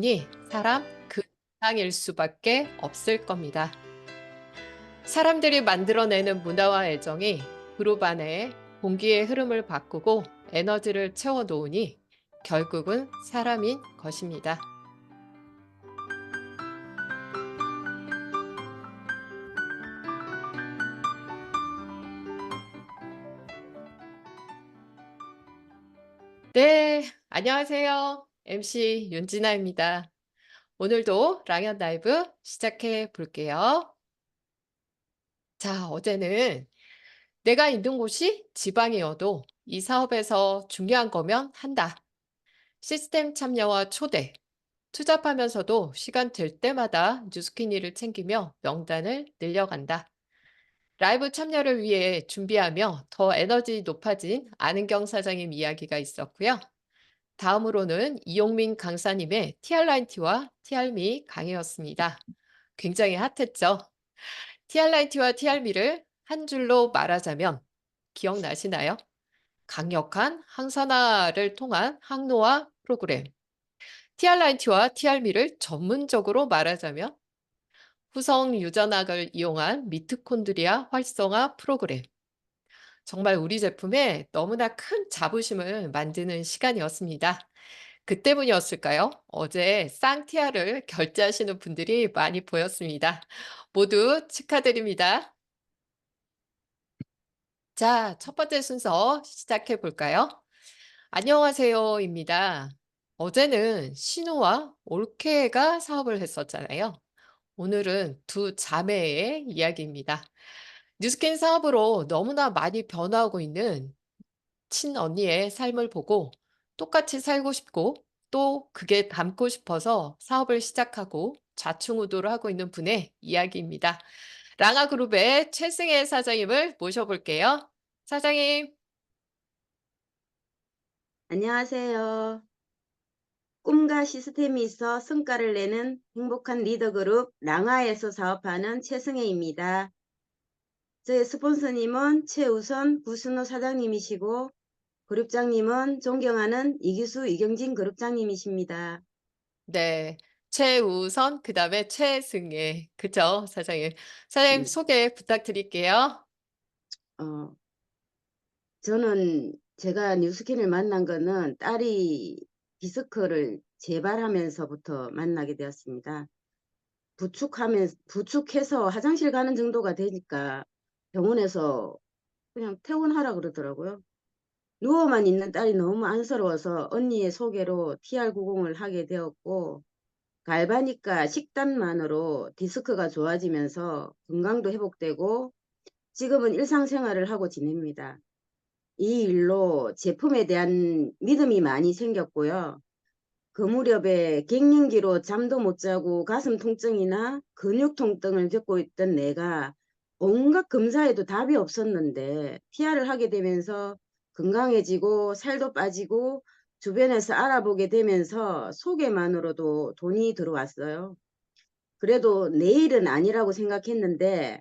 이 사람 그 이상일 수밖에 없을 겁니다. 사람들이 만들어내는 문화와 애정이 그룹 안에 공기의 흐름을 바꾸고 에너지를 채워 놓으니 결국은 사람인 것입니다. 네, 안녕하세요. MC 윤진아입니다. 오늘도 랑연 라이브 시작해 볼게요. 자, 어제는 내가 있는 곳이 지방이어도 이 사업에서 중요한 거면 한다. 시스템 참여와 초대, 투잡하면서도 시간 될 때마다 뉴스키니를 챙기며 명단을 늘려간다. 라이브 참여를 위해 준비하며 더 에너지 높아진 아는경 사장님 이야기가 있었고요. 다음으로는 이용민 강사님의 TR9T와 TR미 강의였습니다. 굉장히 핫했죠? TR9T와 TR미를 한 줄로 말하자면 기억나시나요? 강력한 항산화를 통한 항노화 프로그램. TR9T와 TR미를 전문적으로 말하자면 후성 유전학을 이용한 미토콘드리아 활성화 프로그램. 정말 우리 제품에 너무나 큰 자부심을 만드는 시간이었습니다. 그 때문이었을까요? 어제 쌍티아를 결제하시는 분들이 많이 보였습니다. 모두 축하드립니다. 자, 첫 번째 순서 시작해 볼까요? 안녕하세요입니다. 어제는 신우와 올케가 사업을 했었잖아요. 오늘은 두 자매의 이야기입니다. 뉴스캔 사업으로 너무나 많이 변화하고 있는 친언니의 삶을 보고 똑같이 살고 싶고 또 그게 닮고 싶어서 사업을 시작하고 좌충우돌을 하고 있는 분의 이야기입니다. 랑아그룹의 최승혜 사장님을 모셔볼게요. 사장님. 안녕하세요. 꿈과 시스템이 있어 성과를 내는 행복한 리더그룹 랑아에서 사업하는 최승혜입니다. 저의 스폰서님은 최우선 구순호 사장님이시고 그룹장님은 존경하는 이기수 이경진 그룹장님이십니다. 네. 최우선, 그 다음에 최승혜. 그죠, 사장님? 사장님 네, 소개 부탁드릴게요. 어, 저는 제가 뉴스킨을 만난 거는 딸이 디스크를 재발하면서부터 만나게 되었습니다. 부축해서 화장실 가는 정도가 되니까 병원에서 그냥 퇴원하라 그러더라고요. 누워만 있는 딸이 너무 안쓰러워서 언니의 소개로 TR90을 하게 되었고, 갈바니까 식단만으로 디스크가 좋아지면서 건강도 회복되고 지금은 일상생활을 하고 지냅니다. 이 일로 제품에 대한 믿음이 많이 생겼고요. 그 무렵에 갱년기로 잠도 못 자고 가슴 통증이나 근육 통증을 겪고 있던 내가 온갖 검사에도 답이 없었는데 TR을 하게 되면서 건강해지고 살도 빠지고 주변에서 알아보게 되면서 소개만으로도 돈이 들어왔어요. 그래도 내 일은 아니라고 생각했는데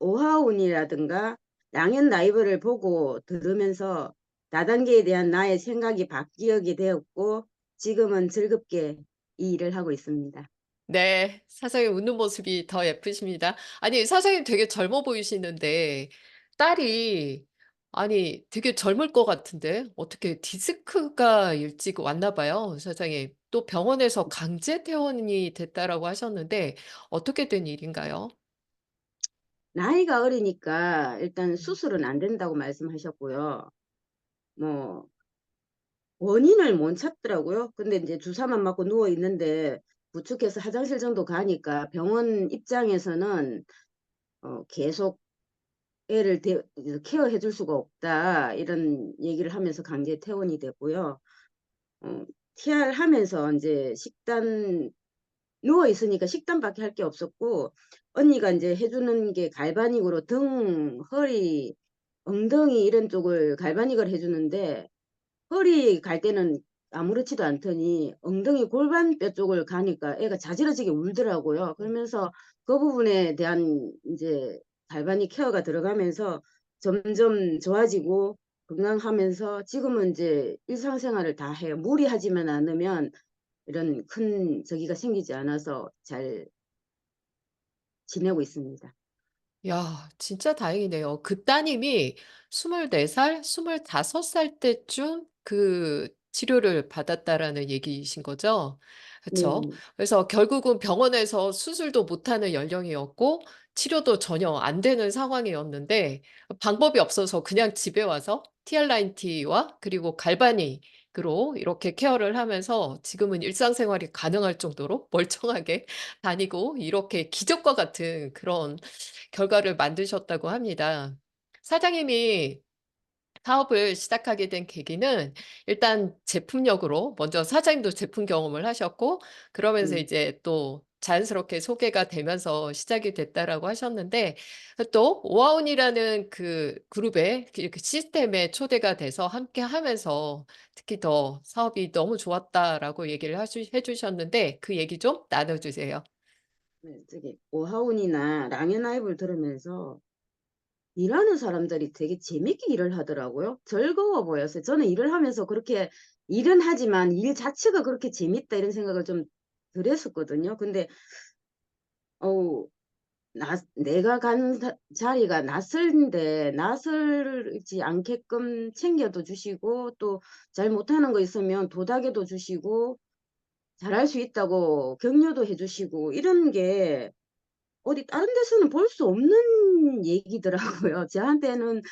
오하운이라든가 양현 라이브를 보고 들으면서 다단계에 대한 나의 생각이 바뀌게 되었고 지금은 즐겁게 이 일을 하고 있습니다. 네, 사장님 웃는 모습이 더 예쁘십니다. 아니, 사장님 되게 젊어 보이시는데, 딸이, 아니, 되게 젊을 것 같은데, 어떻게 디스크가 일찍 왔나 봐요, 사장님. 또 병원에서 강제 퇴원이 됐다라고 하셨는데, 어떻게 된 일인가요? 나이가 어리니까 일단 수술은 안 된다고 말씀하셨고요. 뭐 원인을 못 찾더라고요. 근데 이제 주사만 맞고 누워 있는데 부축해서 화장실 정도 가니까 병원 입장에서는 계속 애를 케어해 줄 수가 없다 이런 얘기를 하면서 강제 퇴원이 됐고요. 어, TR 하면서 이제 식단 누워 있으니까 식단밖에 할 게 없었고 언니가 이제 해주는 게 갈바닉으로 등, 허리, 엉덩이 이런 쪽을 갈바닉을 해주는데 허리 갈 때는 아무렇지도 않더니 엉덩이 골반뼈 쪽을 가니까 애가 자지러지게 울더라고요. 그러면서 그 부분에 대한 이제 갈바닉 케어가 들어가면서 점점 좋아지고 건강하면서 지금은 이제 일상생활을 다 해요. 무리하지만 않으면 이런 큰 저기가 생기지 않아서 잘 지내고 있습니다. 야, 진짜 다행이네요. 그 따님이 24살, 25살 때쯤 그 치료를 받았다라는 얘기이신 거죠? 그쵸? 네. 그래서 결국은 병원에서 수술도 못하는 연령이었고, 치료도 전혀 안 되는 상황이었는데, 방법이 없어서 그냥 집에 와서 티알라인티와 그리고 갈바닉으로 이렇게 케어를 하면서 지금은 일상생활이 가능할 정도로 멀쩡하게 다니고, 이렇게 기적과 같은 그런 결과를 만드셨다고 합니다. 사장님이 사업을 시작하게 된 계기는 일단 제품력으로 먼저 사장님도 제품 경험을 하셨고 그러면서 네. 이제 또 자연스럽게 소개가 되면서 시작이 됐다라고 하셨는데 또 오하운이라는 그 그룹에 이렇게 시스템에 초대가 돼서 함께 하면서 특히 더 사업이 너무 좋았다라고 얘기를 해 주셨는데 그 얘기 좀 나눠 주세요. 네. 저기 오하운이나 랑앤하이브를 들으면서 일하는 사람들이 되게 재밌게 일을 하더라고요. 즐거워 보였어요. 저는 일을 하면서 그렇게 일은 하지만 일 자체가 그렇게 재밌다 이런 생각을 좀 덜 했었거든요. 근데 어우 내가 가는 자리가 낯설은데 낯설지 않게끔 챙겨도 주시고 또 잘 못하는 거 있으면 도닥여도 주시고 잘할 수 있다고 격려도 해 주시고 이런 게 어디 다른 데서는 볼 수 없는 얘기더라고요. 저한테는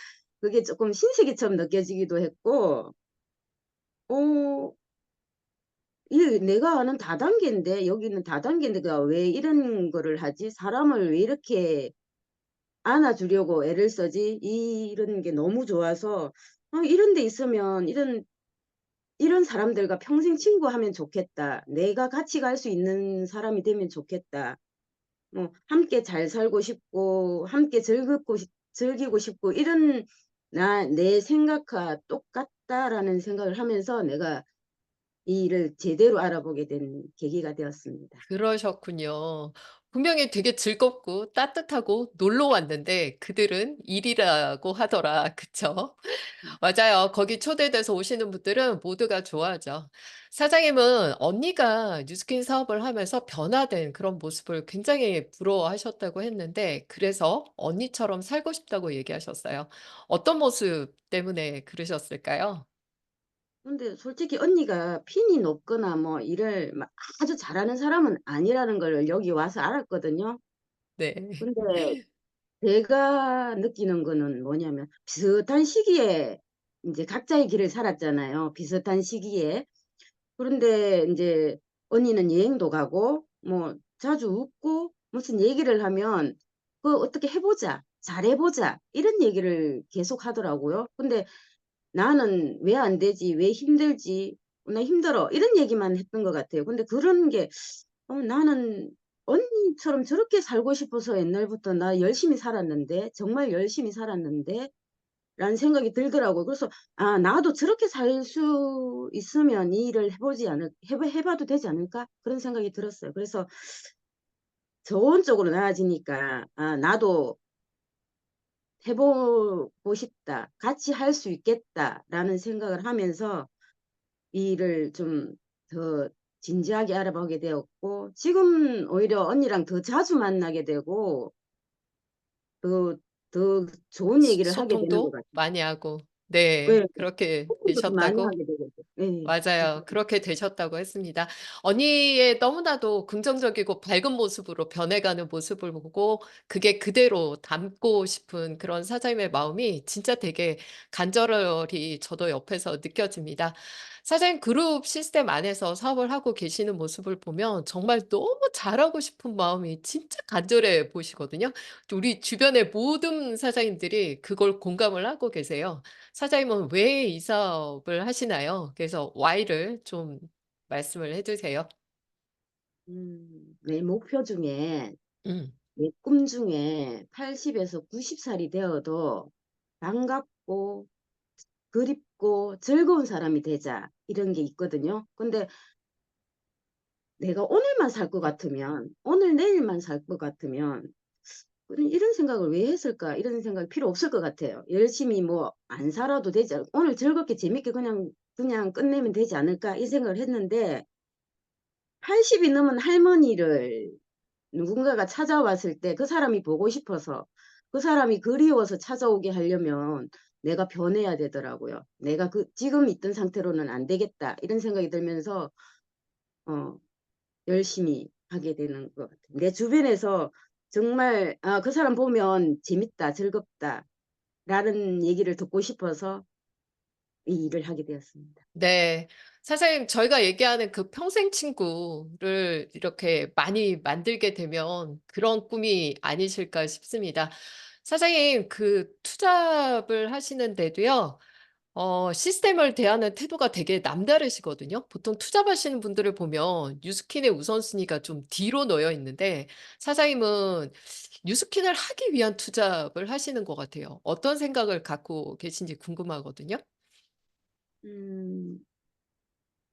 그게 조금 신세계처럼 느껴지기도 했고 어 이 내가 아는 다단계인데 여기는 다단계인데 가 왜 이런 거를 하지? 사람을 왜 이렇게 안아주려고 애를 쓰지? 이런 게 너무 좋아서 이런 데 있으면 이런 사람들과 평생 친구하면 좋겠다. 내가 같이 갈 수 있는 사람이 되면 좋겠다. 뭐 함께 잘 살고 싶고 함께 즐기고 싶고 이런 내 생각과 똑같다라는 생각을 하면서 내가 이 일을 제대로 알아보게 된 계기가 되었습니다. 그러셨군요. 분명히 되게 즐겁고 따뜻하고 놀러 왔는데 그들은 일이라고 하더라. 그쵸? 맞아요. 거기 초대돼서 오시는 분들은 모두가 좋아하죠. 사장님은 언니가 뉴스킨 사업을 하면서 변화된 그런 모습을 굉장히 부러워하셨다고 했는데 그래서 언니처럼 살고 싶다고 얘기하셨어요. 어떤 모습 때문에 그러셨을까요? 근데 솔직히 언니가 핀이 높거나 뭐 일을 막 아주 잘하는 사람은 아니라는 걸 여기 와서 알았거든요. 네. 근데 제가 느끼는 거는 뭐냐면 비슷한 시기에 인제 각자의 길을 살았잖아요, 비슷한 시기에. 그런데 인제 언니는 여행도 가고 뭐 자주 웃고 무슨 얘기를 하면 "그거 어떻게 해 보자. 잘해 보자." 이런 얘기를 계속 하더라고요. 근데 나는 "왜 안 되지? 왜 힘들지? 나 힘들어." 이런 얘기만 했던 것 같아요. 근데 그런 게 나는 언니처럼 저렇게 살고 싶어서 옛날부터 '나 열심히 살았는데, 정말 열심히 살았는데.' 라는 생각이 들더라고요. 그래서 '아 나도 저렇게 살 수 있으면 이 일을 해 봐도 되지 않을까?' 그런 생각이 들었어요. 그래서 좋은 쪽으로 나아지니까 '아 나도 해 보고 싶다. 같이 할 수 있겠다.'라는 생각을 하면서 이 일을 좀 더 진지하게 알아보게 되었고 지금 오히려 언니랑 더 자주 만나게 되고 더 좋은 얘기를 하게 되는 것 소통도 같아요. 많이 하고. 네. 예. 그렇게 소통도 더 많이 되셨다고 하게 되고. 예. 맞아요. 그렇게 되셨다고 했습니다. 언니의 너무나도 긍정적이고 밝은 모습으로 변해가는 모습을 보고 그게 그대로 담고 싶은 그런 사장님의 마음이 진짜 되게 간절히 저도 옆에서 느껴집니다. 사장님 그룹 시스템 안에서 사업을 하고 계시는 모습을 보면 정말 너무 잘하고 싶은 마음이 진짜 간절해 보이시거든요. 우리 주변의 모든 사장님들이 그걸 공감을 하고 계세요. 사장님은 왜 이 사업을 하시나요? 그래서 why를 좀 말씀을 해 주세요. 내 목표 중에 음. 내 꿈 중에 80 에서 90 살이 되어도 반갑고 그립고 즐거운 사람이 되자 이런 게 있거든요. 근데 내가 오늘만 살 것 같으면 오늘 내일만 살 것 같으면 '이런 생각을 왜 했을까?' 이런 생각이 필요 없을 것 같아요. 열심히 뭐 안 살아도 되지 않 '오늘 즐겁게 재밌게 그냥 끝내면 되지 않을까?' 이 생각을 했는데 80이 넘은 할머니를 누군가가 찾아왔을 때 그 사람이 보고 싶어서 그 사람이 그리워서 찾아오게 하려면 내가 변해야 되더라고요. 내가 그 지금 있던 상태로는 안 되겠다 이런 생각이 들면서 어, 열심히 하게 되는 것 같아요. 내 주변에서 정말 그 사람 보면 재밌다, 즐겁다 라는 얘기를 듣고 싶어서 이 일을 하게 되었습니다. 네. 사장님 저희가 얘기하는 그 평생 친구를 이렇게 많이 만들게 되면 그런 꿈이 아니실까 싶습니다. 사장님 그 투잡을 하시는데도요. 시스템을 대하는 태도가 되게 남다르시거든요. 보통 투잡하시는 분들을 보면 뉴스킨의 우선순위가 좀 뒤로 놓여 있는데 사장님은 뉴스킨을 하기 위한 투잡을 하시는 것 같아요. 어떤 생각을 갖고 계신지 궁금하거든요. 음,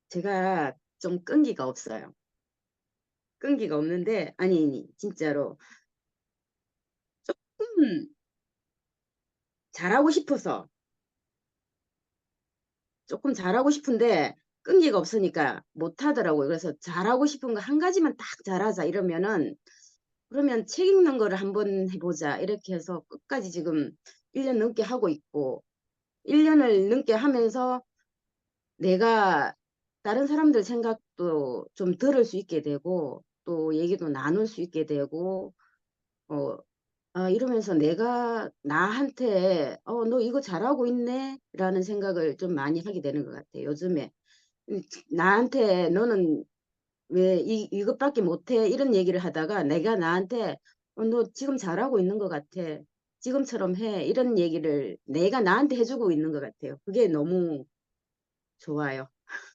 제가 좀 끈기가 없어요. 끈기가 없는데 아니 진짜로 조금 잘하고 싶어서 조금 잘하고 싶은데 끈기가 없으니까 못 하더라고요. 그래서 잘하고 싶은 거 한 가지만 딱 잘하자 이러면은 그러면 책 읽는 거를 한번 해보자 이렇게 해서 끝까지 지금 1년 넘게 하고 있고 1년을 넘게 하면서 내가 다른 사람들 생각도 좀 들을 수 있게 되고 또 얘기도 나눌 수 있게 되고 어, 이러면서 내가 나한테 너 이거 잘하고 있네 라는 생각을 좀 많이 하게 되는 것 같아요. 요즘에 음, 나한테 너는 왜 이것밖에 못해 이런 얘기를 하다가 내가 나한테 너 지금 잘하고 있는 것 같아. 지금처럼 해. 이런 얘기를 내가 나한테 해주고 있는 것 같아요. 그게 너무 좋아요.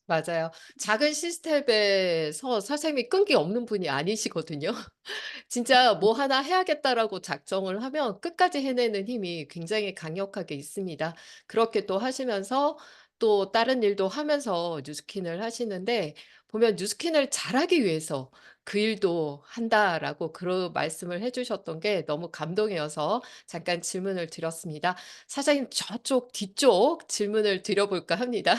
맞아요. 작은 시스템에서 선생님이 끈기 없는 분이 아니시거든요. 진짜 '뭐 하나 해야겠다.'라고 작정을 하면 끝까지 해내는 힘이 굉장히 강력하게 있습니다. 그렇게 또 하시면서 또 다른 일도 하면서 뉴스킨을 하시는데 보면 "뉴스킨을 잘하기 위해서 그 일도 한다."라고 그런 말씀을 해 주셨던 게 너무 감동이어서 잠깐 질문을 드렸습니다. 사장님 저쪽 뒤쪽 질문을 드려 볼까 합니다.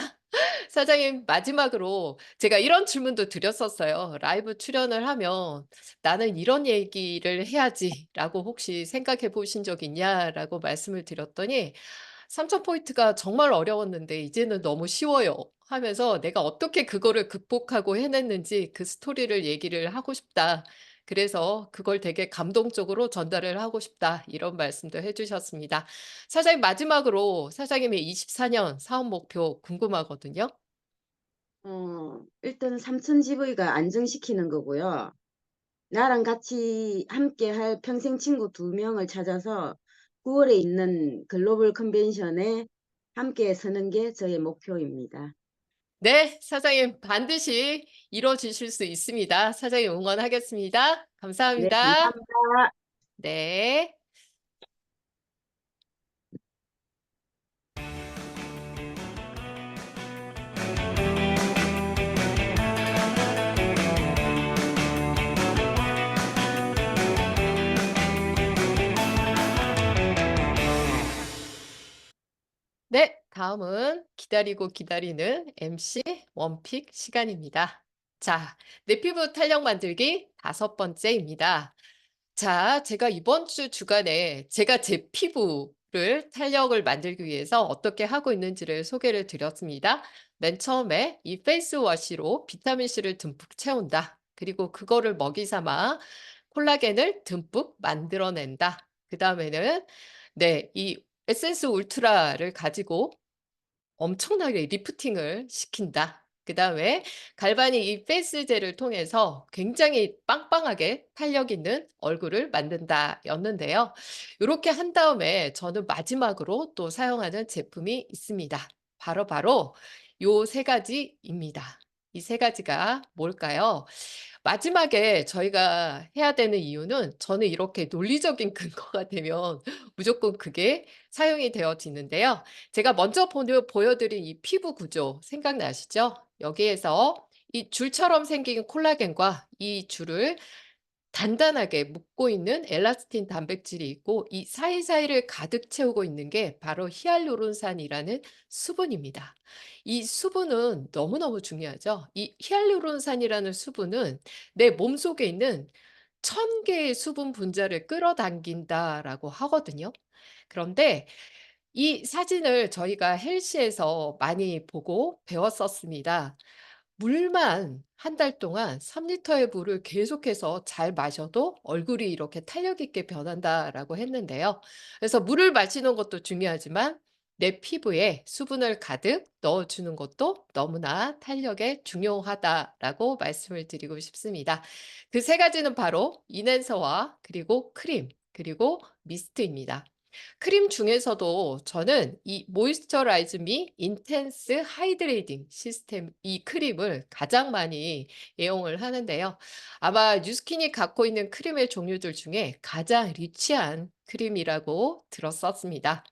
사장님 마지막으로 제가 이런 질문도 드렸었어요. "라이브 출연을 하면 '나는 이런 얘기를 해야지.'라고 혹시 생각해 보신 적 있냐?"라고 말씀을 드렸더니 "3천 포인트가 정말 어려웠는데 이제는 너무 쉬워요." 하면서 "내가 어떻게 그거를 극복하고 해냈는지 그 스토리를 얘기를 하고 싶다. 그래서 그걸 되게 감동적으로 전달을 하고 싶다." 이런 말씀도 해 주셨습니다. 사장님 마지막으로 사장님의 24년 사업 목표 궁금하거든요. 일단 삼천 GV가 안정시키는 거고요. 나랑 같이 함께 할 평생 친구 2명을 찾아서 9월에 있는 글로벌 컨벤션에 함께 서는 게 저의 목표입니다. 네. 사장님 반드시 이루어지실 수 있습니다. 사장님 응원하겠습니다. 네, 감사합니다. 감사합니다. 네. 네. 다음은 기다리고 기다리는 MC 원픽 시간입니다. 자, 내 피부 탄력 만들기 5번째입니다. 자, 제가 이번 주 주간에 제가 제 피부를 탄력을 만들기 위해서 어떻게 하고 있는지를 소개를 드렸습니다. 맨 처음에 이 페이스워시로 비타민 C를 듬뿍 채운다. 그리고 그거를 먹이 삼아 콜라겐을 듬뿍 만들어낸다. 그다음에는 네, 이 에센스 울트라를 가지고 엄청나게 리프팅을 시킨다. 그다음에 갈바닉 이 페이스 젤을 통해서 굉장히 빵빵하게 탄력 있는 얼굴을 만든다였는데요. 요렇게 한 다음에 저는 마지막으로 또 사용하는 제품이 있습니다. 바로 요 세 가지입니다. 이 세 가지가 뭘까요? 마지막에 저희가 해야 되는 이유는 저는 이렇게 논리적인 근거가 되면 무조건 그게 사용이 되어지는데요. 제가 먼저 보여드린 이 피부 구조 생각나시죠? 여기에서 이 줄처럼 생긴 콜라겐과 이 줄을 단단하게 묶고 있는 엘라스틴 단백질이 있고 이 사이사이를 가득 채우고 있는 게 바로 히알루론산이라는 수분입니다. 이 수분은 너무너무 중요하죠. 이 히알루론산이라는 수분은 내 몸속에 있는 1000개의 수분 분자를 끌어당긴다라고 하거든요. 그런데 이 사진을 저희가 헬스에서 많이 보고 배웠었습니다. 물만 한 달 동안 3 리터의 물을 계속해서 잘 마셔도 얼굴이 이렇게 탄력 있게 변한다라고 했는데요. 그래서 물을 마시는 것도 중요하지만 내 피부에 수분을 가득 넣어 주는 것도 너무나 탄력에 중요하다라고 말씀을 드리고 싶습니다. 그 세 가지는 바로 인앤서와 그리고 크림, 그리고 미스트입니다. 크림 중에서도 저는 이 모이스처라이즈 미 인텐스 하이드레이팅 시스템 이 크림을 가장 많이 애용을 하는데요. 아마 뉴스킨이 갖고 있는 크림의 종류들 중에 가장 리치한 크림이라고 들었었습니다.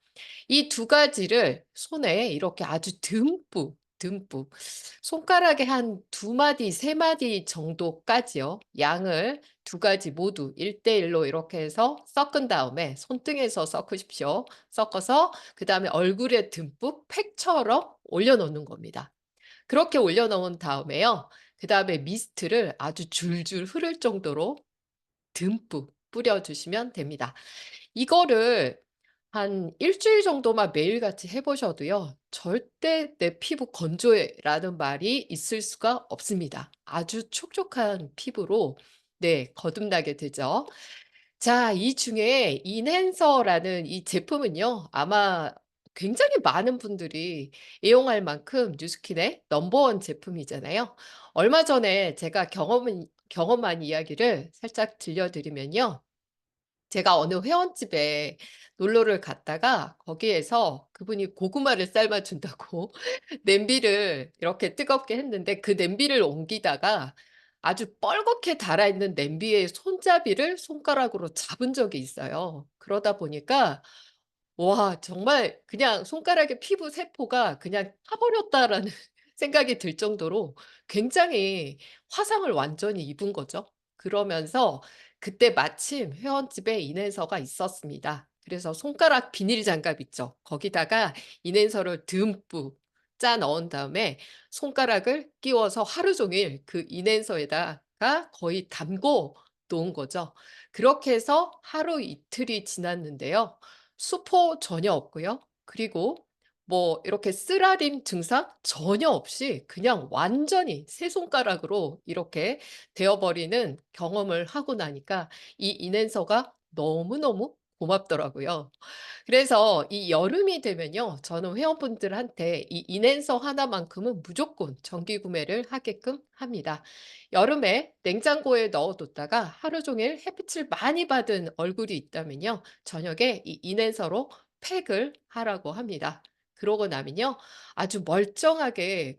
이 두 가지를 손에 이렇게 아주 듬뿍 손가락에 한 두 마디, 세 마디 정도까지요. 양을 두 가지 모두 1대1로 이렇게 해서 섞은 다음에 손등에서 섞으십시오. 섞어서 그다음에 얼굴에 듬뿍 팩처럼 올려 놓는 겁니다. 그렇게 올려 놓은 다음에요. 그다음에 미스트를 아주 줄줄 흐를 정도로 듬뿍 뿌려 주시면 됩니다. 이거를 한 일 주일 정도만 매일같이 해 보셔도요. 절대 "내 피부 건조해."라는 말이 있을 수가 없습니다. 아주 촉촉한 피부로 네 거듭나게 되죠. 자, 이 중에 인핸서라는 이 제품은요. 아마 굉장히 많은 분들이 애용할 만큼 뉴스킨의 넘버 원 제품이잖아요. 얼마 전에 제가 경험한 이야기를 살짝 들려드리면요. 제가 어느 회원집에 놀러를 갔다가 거기에서 그분이 고구마를 삶아 준다고 냄비를 이렇게 뜨겁게 했는데 그 냄비를 옮기다가 아주 뻘겋게 달아 있는 냄비의 손잡이를 손가락으로 잡은 적이 있어요. 그러다 보니까 와, 정말 그냥 '손가락에 피부 세포가 그냥 타버렸다.'라는 생각이 들 정도로 굉장히 화상을 완전히 입은 거죠. 그러면서 그때 마침 회원집에 인앤서가 있었습니다. 그래서 손가락 비닐 장갑 있죠. 거기다가 인앤서를 듬뿍 짜 넣은 다음에 손가락을 끼워서 하루 종일 그 인앤서에다가 거의 담고 놓은 거죠. 그렇게 해서 하루 이틀이 지났는데요. 수포 전혀 없고요. 그리고 뭐 이렇게 쓰라림 증상 전혀 없이 그냥 완전히 새 손가락으로 이렇게 되어 버리는 경험을 하고 나니까 이 인앤서가 너무너무 고맙더라고요. 그래서 이 여름이 되면요. 저는 회원분들한테 이 인앤서 하나만큼은 무조건 정기 구매를 하게끔 합니다. 여름에 냉장고에 넣어 뒀다가 하루 종일 햇빛을 많이 받은 얼굴이 있다면요. 저녁에 이 인앤서로 팩을 하라고 합니다. 그러고 나면요. 아주 멀쩡하게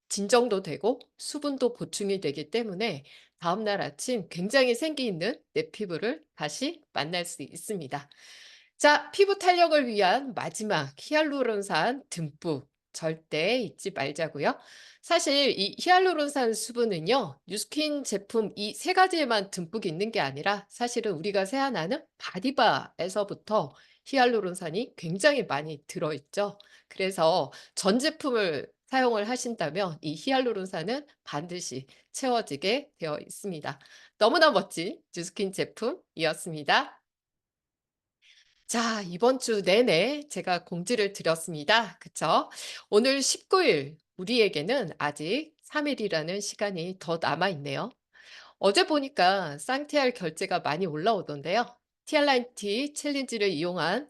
진정도 되고 수분도 보충이 되기 때문에 다음날 아침 굉장히 생기 있는 내 피부를 다시 만날 수 있습니다. 자, 피부 탄력을 위한 마지막 히알루론산 듬뿍 절대 잊지 말자고요. 사실 이 히알루론산 수분은요. 뉴스킨 제품 이 세 가지에만 듬뿍 있는 게 아니라 사실은 우리가 세안하는 바디바에서부터 히알루론산이 굉장히 많이 들어 있죠. 그래서 전 제품을 사용을 하신다면 이 히알루론산은 반드시 채워지게 되어 있습니다. 너무나 멋진 뉴스킨 제품이었습니다. 자, 이번 주 내내 제가 공지를 드렸습니다. 그쵸? 오늘 19일, 우리에게는 아직 3일이라는 시간이 더 남아 있네요. 어제 보니까 쌍티알 결제가 많이 올라오던데요. 티알라인티 챌린지를 이용한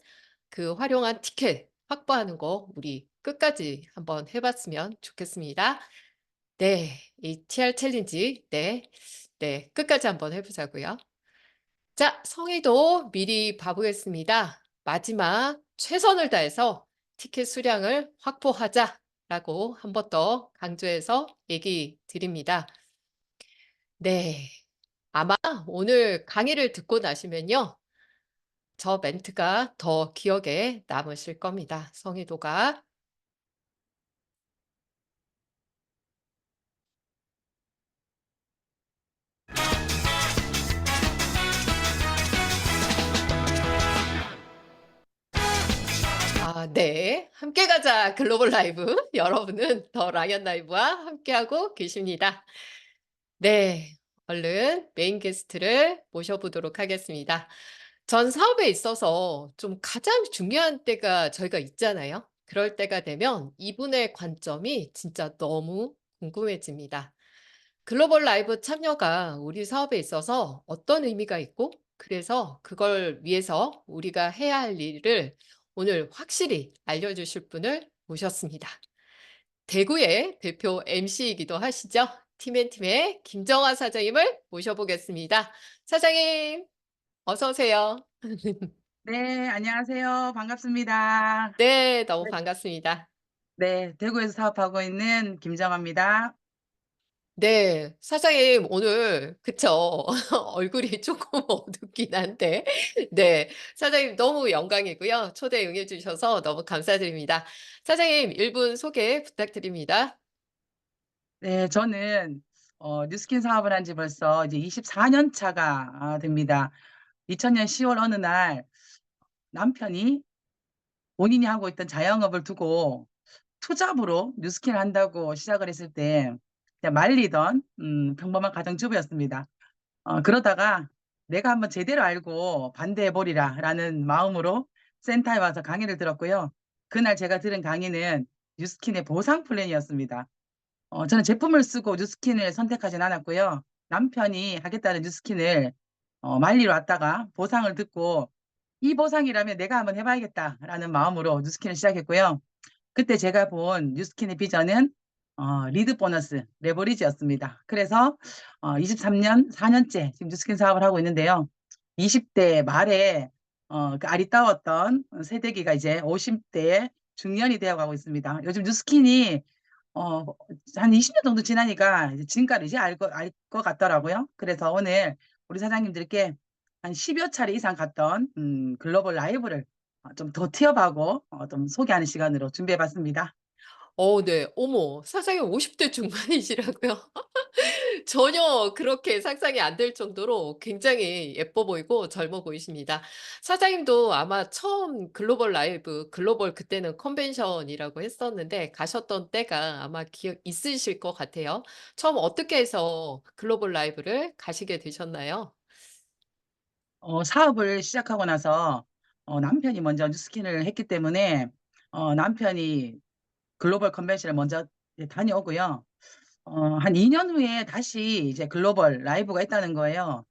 그 활용한 티켓 확보하는 거 우리 끝까지 한번 해봤으면 좋겠습니다. 네, 이 TR 챌린지, 네, 네, 끝까지 한번 해보자고요. 자, 성의도 미리 봐보겠습니다. 마지막 최선을 다해서 티켓 수량을 확보하자라고 한 번 더 강조해서 얘기 드립니다. 네. 아마 오늘 강의를 듣고 나시면요. 저 멘트가 더 기억에 남으실 겁니다. 성의도가. 네. 함께 가자 글로벌 라이브. 여러분은 더 라이언 라이브와 함께하고 계십니다. 네. 얼른 메인 게스트를 모셔보도록 하겠습니다. 전 사업에 있어서 좀 가장 중요한 때가 저희가 있잖아요. 그럴 때가 되면 이분의 관점이 진짜 너무 궁금해집니다. 글로벌 라이브 참여가 우리 사업에 있어서 어떤 의미가 있고, 그래서 그걸 위해서 우리가 해야 할 일을 오늘 확실히 알려주실 분을 모셨습니다. 대구의 대표 MC이기도 하시죠. 팀앤팀의 김정화 사장님을 모셔보겠습니다. 사장님, 어서 오세요. 네, 안녕하세요. 반갑습니다. 네, 너무 네, 반갑습니다. 네, 대구에서 사업하고 있는 김정아입니다. 네. 사장님 오늘 그쵸. 얼굴이 조금 어둡긴 한데 네. 사장님 너무 영광이고요. 초대 응해 주셔서 너무 감사드립니다. 사장님 1분 소개 부탁드립니다. 네, 저는 뉴스킨 사업을 한 지 벌써 이제 24년 차가 됩니다. 2000년 10월 어느 날 남편이 본인이 하고 있던 자영업을 두고 투잡으로 뉴스킨을 한다고 시작을 했을 때 그냥 말리던 평범한 가정주부였습니다. 그러다가 '내가 한번 제대로 알고 반대해 보리라.'라는 마음으로 센터에 와서 강의를 들었고요. 그날 제가 들은 강의는 뉴스킨의 보상 플랜이었습니다. 저는 제품을 쓰고 뉴스킨을 선택하진 않았고요. 남편이 하겠다는 뉴스킨을 말리러 왔다가 보상을 듣고 '이 보상이라면 내가 한번 해 봐야겠다.'라는 마음으로 뉴스킨을 시작했고요. 그때 제가 본 뉴스킨의 비전은 리드 보너스, 레버리지였습니다. 그래서 23년 4 년째 지금 뉴스킨 사업을 하고 있는데요. 20대 말에 그 아리따웠던 세대기가 이제 50 대의 중년이 되어 가고 있습니다. 요즘 뉴스킨이 어 한 20년 정도 지나니까 이제 진가를 이제 알 것 같더라고요. 그래서 오늘 우리 사장님들께 한 10여 차례 이상 갔던 글로벌 라이브를 좀 더 티업하고 좀 소개하는 시간으로 준비해 봤습니다. 네. 어머 사장님 50대 중반이시라고요? 전혀 그렇게 상상이 안 될 정도로 굉장히 예뻐 보이고 젊어 보이십니다. 사장님도 아마 처음 글로벌 라이브 글로벌 그때는 컨벤션이라고 했었는데 가셨던 때가 아마 기억 있으실 것 같아요. 처음 어떻게 해서 글로벌 라이브를 가시게 되셨나요? 사업을 시작하고 나서 남편이 먼저 뉴스킨을 했기 때문에 남편이 글로벌 컨벤션을 먼저 이제 다녀오고요. 한 2년 후에 다시 이제 글로벌 라이브가 있다는 거예요.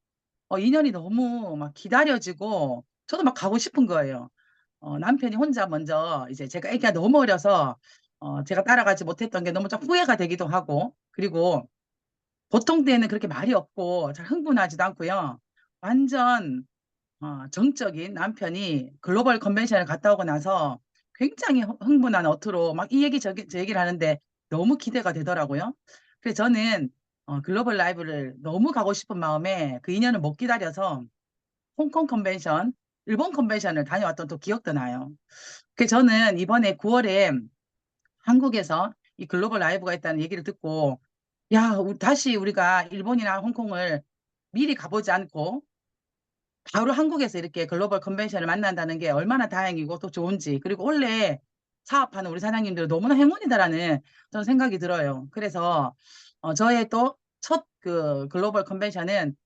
2 년이 너무 막 기다려지고 저도 막 가고 싶은 거예요. 남편이 혼자 먼저 이제 제가 아기가 너무 어려서 제가 따라가지 못했던 게 너무 좀 후회가 되기도 하고, 그리고 보통 때는 그렇게 말이 없고 잘 흥분하지도 않고요. 완전 정적인 남편이 글로벌 컨벤션을 갔다 오고 나서 굉장히 흥분한 어투로 막 이 얘기 저 얘기를 하는데 너무 기대가 되더라고요. 그래서 저는 글로벌 라이브를 너무 가고 싶은 마음에 그 인연을 못 기다려서 홍콩 컨벤션, 일본 컨벤션을 다녀왔던 또 기억도 나요. 저는 이번에 9 월에 한국에서 이 글로벌 라이브가 있다는 얘기를 듣고 '야, 다시 우리가 일본이나 홍콩을 미리 가 보지 않고 바로 한국에서 이렇게 글로벌 컨벤션을 만난다는 게 얼마나 다행이고 또 좋은지, 그리고 원래 사업하는 우리 사장님들 너무나 행운이다.'라는 저는 생각이 들어요. 그래서 저의 또 첫 그 글로벌 컨벤션은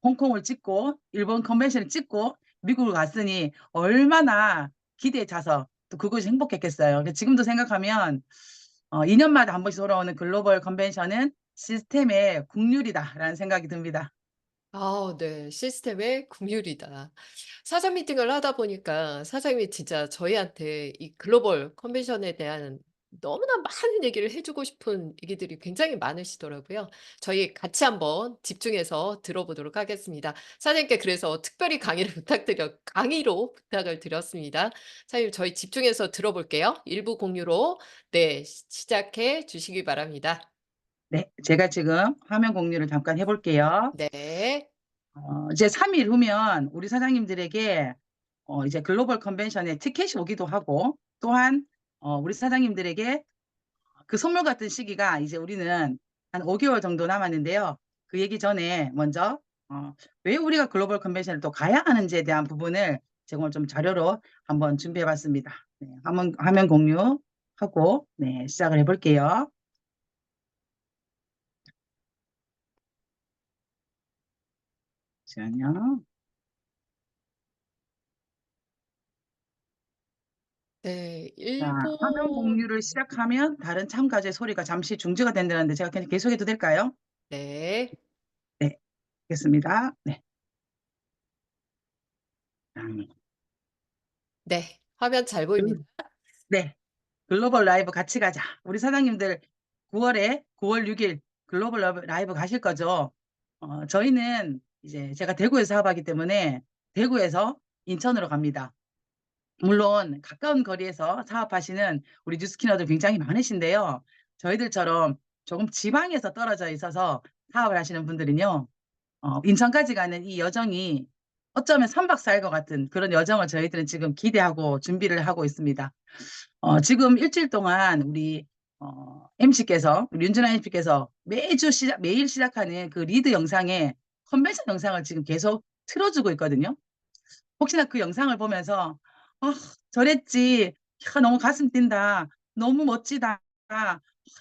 홍콩을 찍고 일본 컨벤션을 찍고 미국을 갔으니 얼마나 기대에 차서 또 그것이 행복했겠어요. 근데 지금도 생각하면 2 년마다 한 번씩 돌아오는 글로벌 컨벤션은 '시스템의 국률이다.'라는 생각이 듭니다. 아 네. 시스템의 국률이다. 사장 미팅을 하다 보니까 사장님이 진짜 저희한테 이 글로벌 컨벤션에 대한 너무나 많은 얘기를 해 주고 싶은 얘기들이 굉장히 많으시더라고요. 저희 같이 한번 집중해서 들어보도록 하겠습니다. 사장님께 그래서 특별히 강의를 강의로 부탁을 드렸습니다. 사장님 저희 집중해서 들어볼게요. 일부 공유로 네 시작해 주시기 바랍니다. 네. 제가 지금 화면 공유를 잠깐 해 볼게요. 네. 이제 3일 후면 우리 사장님들에게 이제 글로벌 컨벤션에 티켓이 오기도 하고, 또한 우리 사장님들에게 그 선물 같은 시기가 이제 우리는 한 5 개월 정도 남았는데요. 그 얘기 전에 먼저 왜 우리가 글로벌 컨벤션을 또 가야 하는지에 대한 부분을 제가 오늘 좀 자료로 한번 준비해 봤습니다. 네, 화면 공유하고 네, 시작을 해볼게요. 잠시만요. 네, 자, 화면 일본, 공유를 시작하면 다른 참가자의 소리가 잠시 중지가 된다는데 제가 그냥 계속해도 될까요? 네, 네, 알겠습니다. 네. 네, 화면 잘 보입니다. 네, 글로벌 라이브 같이 가자. 우리 사장님들 9월 6일 글로벌 라이브 가실 거죠? 저희는 이제 제가 대구에서 사업하기 때문에 대구에서 인천으로 갑니다. 물론 가까운 거리에서 사업하시는 우리 뉴스키너들 굉장히 많으신데요. 저희들처럼 조금 지방에서 떨어져 있어서 사업을 하시는 분들은요. 인천까지 가는 이 여정이 어쩌면 3박 4일 것 같은 그런 여정을 저희들은 지금 기대하고 준비를 하고 있습니다. 지금 일주일 동안 우리 MC께서 우리 윤준아 MC께서 매일 시작하는 그 리드 영상에 컨벤션 영상을 지금 계속 틀어주고 있거든요. 혹시나 그 영상을 보면서 아, 저랬지. 야, 너무 가슴 뛴다. 너무 멋지다.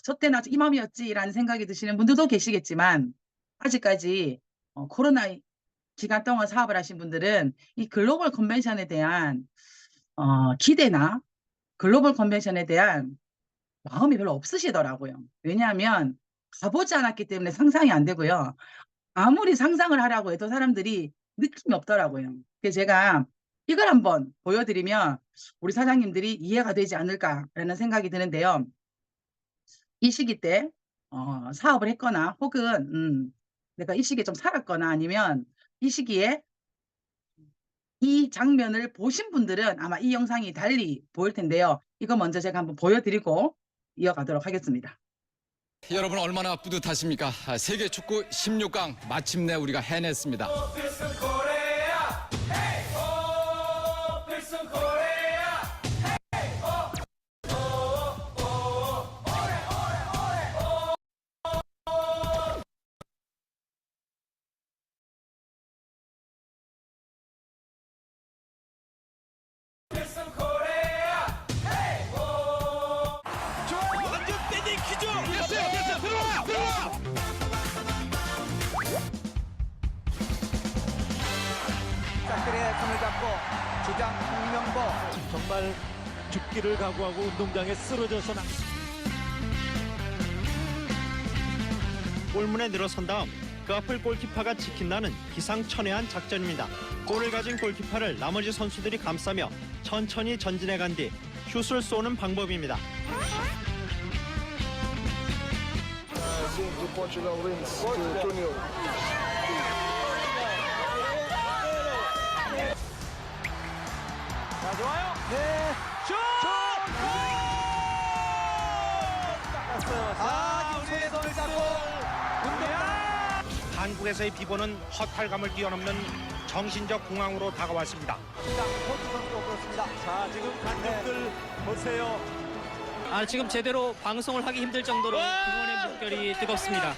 저 때나 이 마음이었지라는 생각이 드시는 분들도 계시겠지만 아직까지 코로나 기간 동안 사업을 하신 분들은 이 글로벌 컨벤션에 대한 기대나 글로벌 컨벤션에 대한 마음이 별로 없으시더라고요. 왜냐하면 가보지 않았기 때문에 상상이 안 되고요. 아무리 상상을 하라고 해도 사람들이 느낌이 없더라고요. 그래서 제가 이걸 한번 보여드리면 우리 사장님들이 이해가 되지 않을까라는 생각이 드는데요. 이 시기 때 사업을 했거나 혹은 내가 이 시기에 좀 살았거나 아니면 이 시기에 이 장면을 보신 분들은 아마 이 영상이 달리 보일 텐데요. 이거 먼저 제가 한번 보여드리고 이어가도록 하겠습니다. 여러분 얼마나 뿌듯하십니까? 세계 축구 16강 마침내 우리가 해냈습니다. 완전 땡기죠. 됐어요. 들어와. 짝들의 손을 잡고 주장 홍명보 정말 죽기를 각오하고 운동장에 쓰러져서 골문에 늘어선 다음 그 앞을 골키퍼가 지킨다는 기상천외한 작전입니다. 볼을 가진 골키퍼를 나머지 선수들이 감싸며 천천히 전진해 간 뒤 슛을 쏘는 방법입니다. 자 좋아요 네 슛! 우리의 손을 잡고 운동장 한국에서의 비보는 허탈감을 뛰어넘는 정신적 공황으로 다가왔습니다. 포트 선수도 그렇습니다. 자 지금 관중들 보세요. 지금 제대로 방송을 하기 힘들 정도로 응원의 물결이 뜨겁습니다.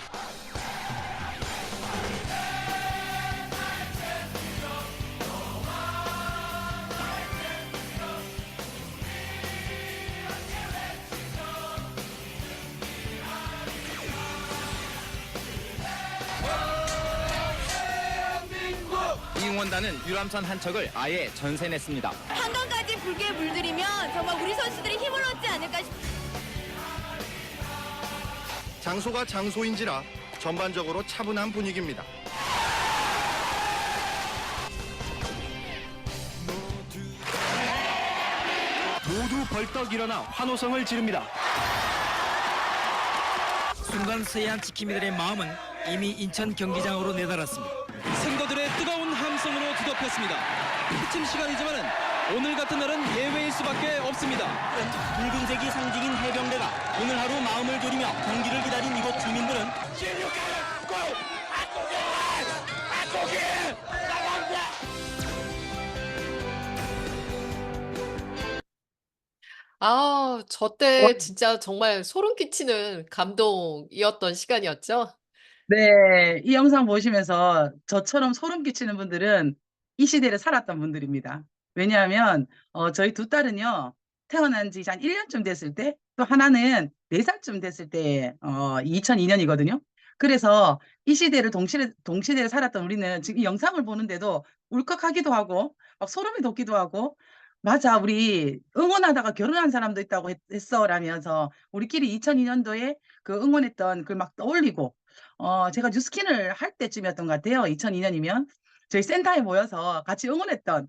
이 응원단은 유람선 한 척을 아예 전세냈습니다. 한강까지 붉게 물들이면 정말 우리 선수들이 힘을 얻지 않을까 싶습니다. 장소가 장소인지라 전반적으로 차분한 분위기입니다. 모두 벌떡 일어나 환호성을 지릅니다. 순간 서해안 지킴이들의 마음은 이미 인천 경기장으로 내달았습니다. 승거들의 뜨거운 함성으로 뒤덮였습니다. 피침 시간이지만 오늘 같은 날은 예외일 수밖에 없습니다. 붉은색이 상징인 해병대가 오늘 하루 마음을 졸이며 경기를 기다린 이곳 주민들은 저 때 진짜 정말 소름 끼치는 감동이었던 시간이었죠. 네, 이 영상 보시면서 저처럼 소름 끼치는 분들은 이 시대를 살았던 분들입니다. 왜냐하면 저희 두 딸은요, 태어난 지 한 1년쯤 됐을 때, 또 하나는 4살쯤 됐을 때, 2002년이거든요. 그래서 이 시대를 동시대를 살았던 우리는 지금 이 영상을 보는데도 울컥하기도 하고, 막 소름이 돋기도 하고, 맞아, 우리 응원하다가 결혼한 사람도 있다고 했어. 라면서 우리끼리 2002년도에 그 응원했던 글 막 떠올리고, 제가 뉴스킨을 할 때쯤이었던 것 같아요. 2002년이면. 저희 센터에 모여서 같이 응원했던,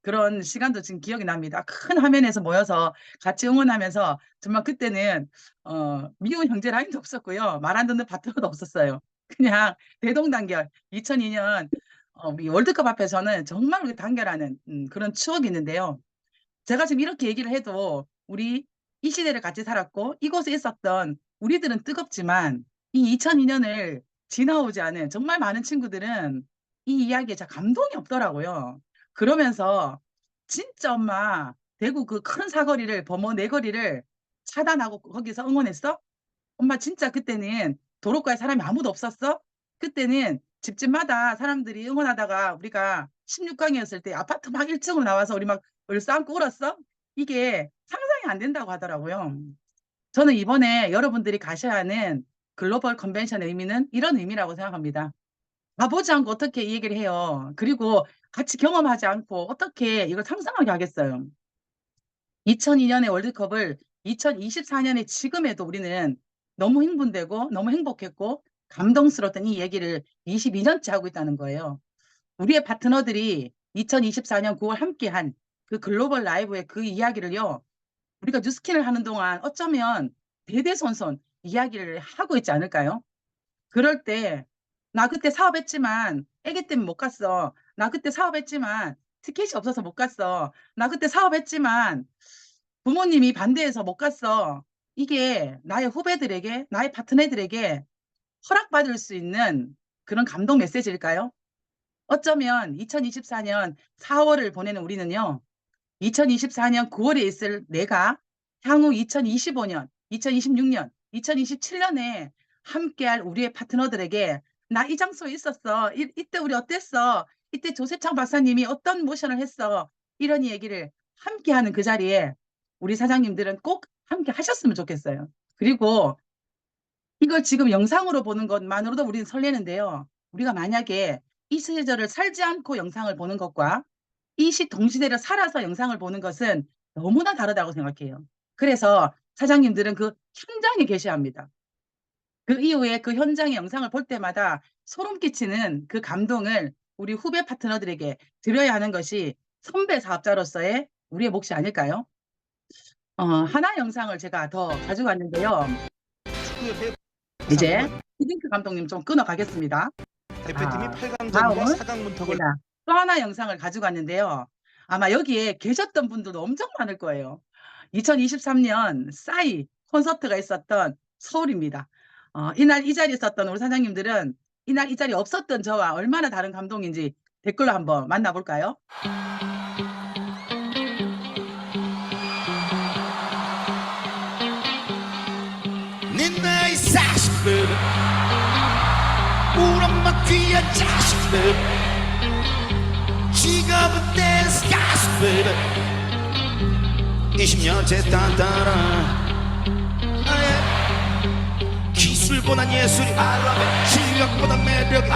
그런 시간도 지금 기억이 납니다. 큰 화면에서 모여서 같이 응원하면서 정말 그때는, 미운 형제 라인도 없었고요. 말 안 듣는 파트너도 없었어요. 그냥 대동단결. 2002년, 우리 월드컵 앞에서는 정말 우리 단결하는 그런 추억이 있는데요. 제가 지금 이렇게 얘기를 해도 우리 이 시대를 같이 살았고 이곳에 있었던 우리들은 뜨겁지만 이 2002년을 지나오지 않은 정말 많은 친구들은 이 이야기에 자 감동이 없더라고요. 그러면서 진짜 엄마 대구 그 큰 사거리를 범어 내거리를 차단하고 거기서 응원했어? 엄마 진짜 그때는 도로가에 사람이 아무도 없었어? 그때는 집집마다 사람들이 응원하다가 우리가 16강이었을 때 아파트 막 1층으로 나와서 우리 막 얼싸안고 울었어? 이게 상상이 안 된다고 하더라고요. 저는 이번에 여러분들이 가셔야 하는 글로벌 컨벤션의 의미는 이런 의미라고 생각합니다. 가보지 않고 어떻게 이 얘기를 해요. 그리고 같이 경험하지 않고 어떻게 이걸 상상하게 하겠어요. 2002년의 월드컵을 2024년의 지금에도 우리는 너무 흥분되고 너무 행복했고 감동스러웠던 이 얘기를 22년째 하고 있다는 거예요. 우리의 파트너들이 2024년 9월 함께한 그 글로벌 라이브의 그 이야기를요. 우리가 뉴스킨을 하는 동안 어쩌면 대대손손 이야기를 하고 있지 않을까요? 그럴 때 나 그때 사업했지만 애기 때문에 못 갔어. 나 그때 사업했지만 티켓이 없어서 못 갔어. 나 그때 사업했지만 부모님이 반대해서 못 갔어. 이게 나의 후배들에게, 나의 파트너들에게 허락받을 수 있는 그런 감동 메시지일까요? 어쩌면 2024년 4월을 보내는 우리는요. 2024년 9월에 있을 내가 향후 2025년, 2026년, 2027년에 함께할 우리의 파트너들에게 나 이 장소에 있었어. 이때 우리 어땠어? 이때 조세창 박사님이 어떤 모션을 했어? 이런 얘기를 함께하는 그 자리에 우리 사장님들은 꼭 함께 하셨으면 좋겠어요. 그리고 이걸 지금 영상으로 보는 것만으로도 우리는 설레는데요. 우리가 만약에 이 시절을 살지 않고 영상을 보는 것과 이 동시대를 살아서 영상을 보는 것은 너무나 다르다고 생각해요. 그래서 사장님들은 그 현장에 계셔야 합니다. 그 이후에 그 현장의 영상을 볼 때마다 소름 끼치는 그 감동을 우리 후배 파트너들에게 드려야 하는 것이 선배 사업자로서의 우리의 몫이 아닐까요? 하나 영상을 제가 더 가지고 왔는데요. 이제 히딩크 감독님 좀 끊어가겠습니다. 대표팀이 8강전과 다음은 4강 문턱을 제가 또 하나 영상을 가지고 왔는데요. 아마 여기에 계셨던 분들도 엄청 많을 거예요. 2023년 싸이 콘서트가 있었던 서울입니다. 이날 이 자리에 있었던 우리 사장님들은 이날 이 자리에 없었던 저와 얼마나 다른 감동인지 댓글로 한번 만나볼까요? 네 나이 40분 우리 엄마 귀한 자식들 지갑은 댄스 가슴들 20년째 딴따라 기술보단 예술이 실력보단 매력이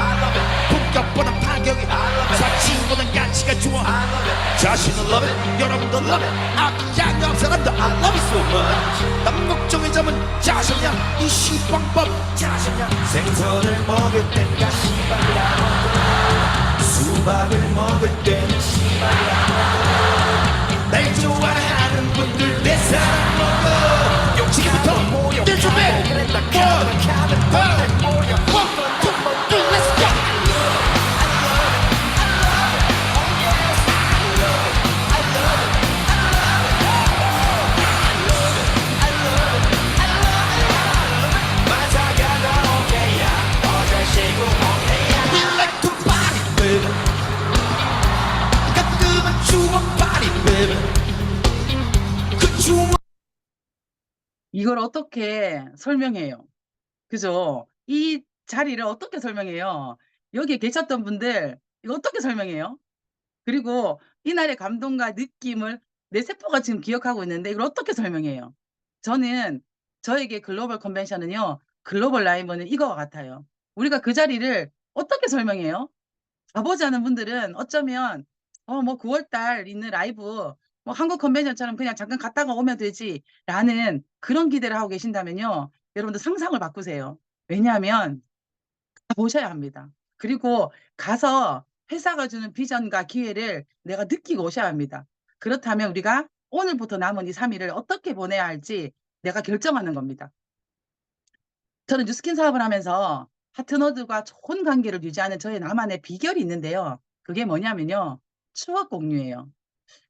본격보단 파격이 사칭보단 가치가 좋아 자신은 love it 여러분도 love it 아끼지 않는 사람도 I love it so much 남북정의 점은 자신이야 이 시방법 자신이야 생선을 먹을 땐 가시방이라 먹고 수박을 먹을 때는 시방이라 먹고 날 좋아하는 분들 내 사랑 먹어 지금부터 모여 뛸 준비 이걸 어떻게 설명해요? 그죠? 이 자리를 어떻게 설명해요? 여기에 계셨던 분들 이거 어떻게 설명해요? 그리고 이날의 감동과 느낌을 내 세포가 지금 기억하고 있는데 이걸 어떻게 설명해요? 저는 저에게 글로벌 컨벤션은요. 글로벌 라이브는 이거와 같아요. 우리가 그 자리를 어떻게 설명해요? 가보지 않은 분들은 어쩌면 뭐 9월 달 있는 라이브 뭐 한국 컨벤션처럼 그냥 잠깐 갔다가 오면 되지라는 그런 기대를 하고 계신다면요. 여러분들 상상을 바꾸세요. 왜냐하면 보셔야 합니다. 그리고 가서 회사가 주는 비전과 기회를 내가 느끼고 오셔야 합니다. 그렇다면 우리가 오늘부터 남은 이 3일을 어떻게 보내야 할지 내가 결정하는 겁니다. 저는 뉴스킨 사업을 하면서 파트너들과 좋은 관계를 유지하는 저의 나만의 비결이 있는데요. 그게 뭐냐면요. 추억 공유예요.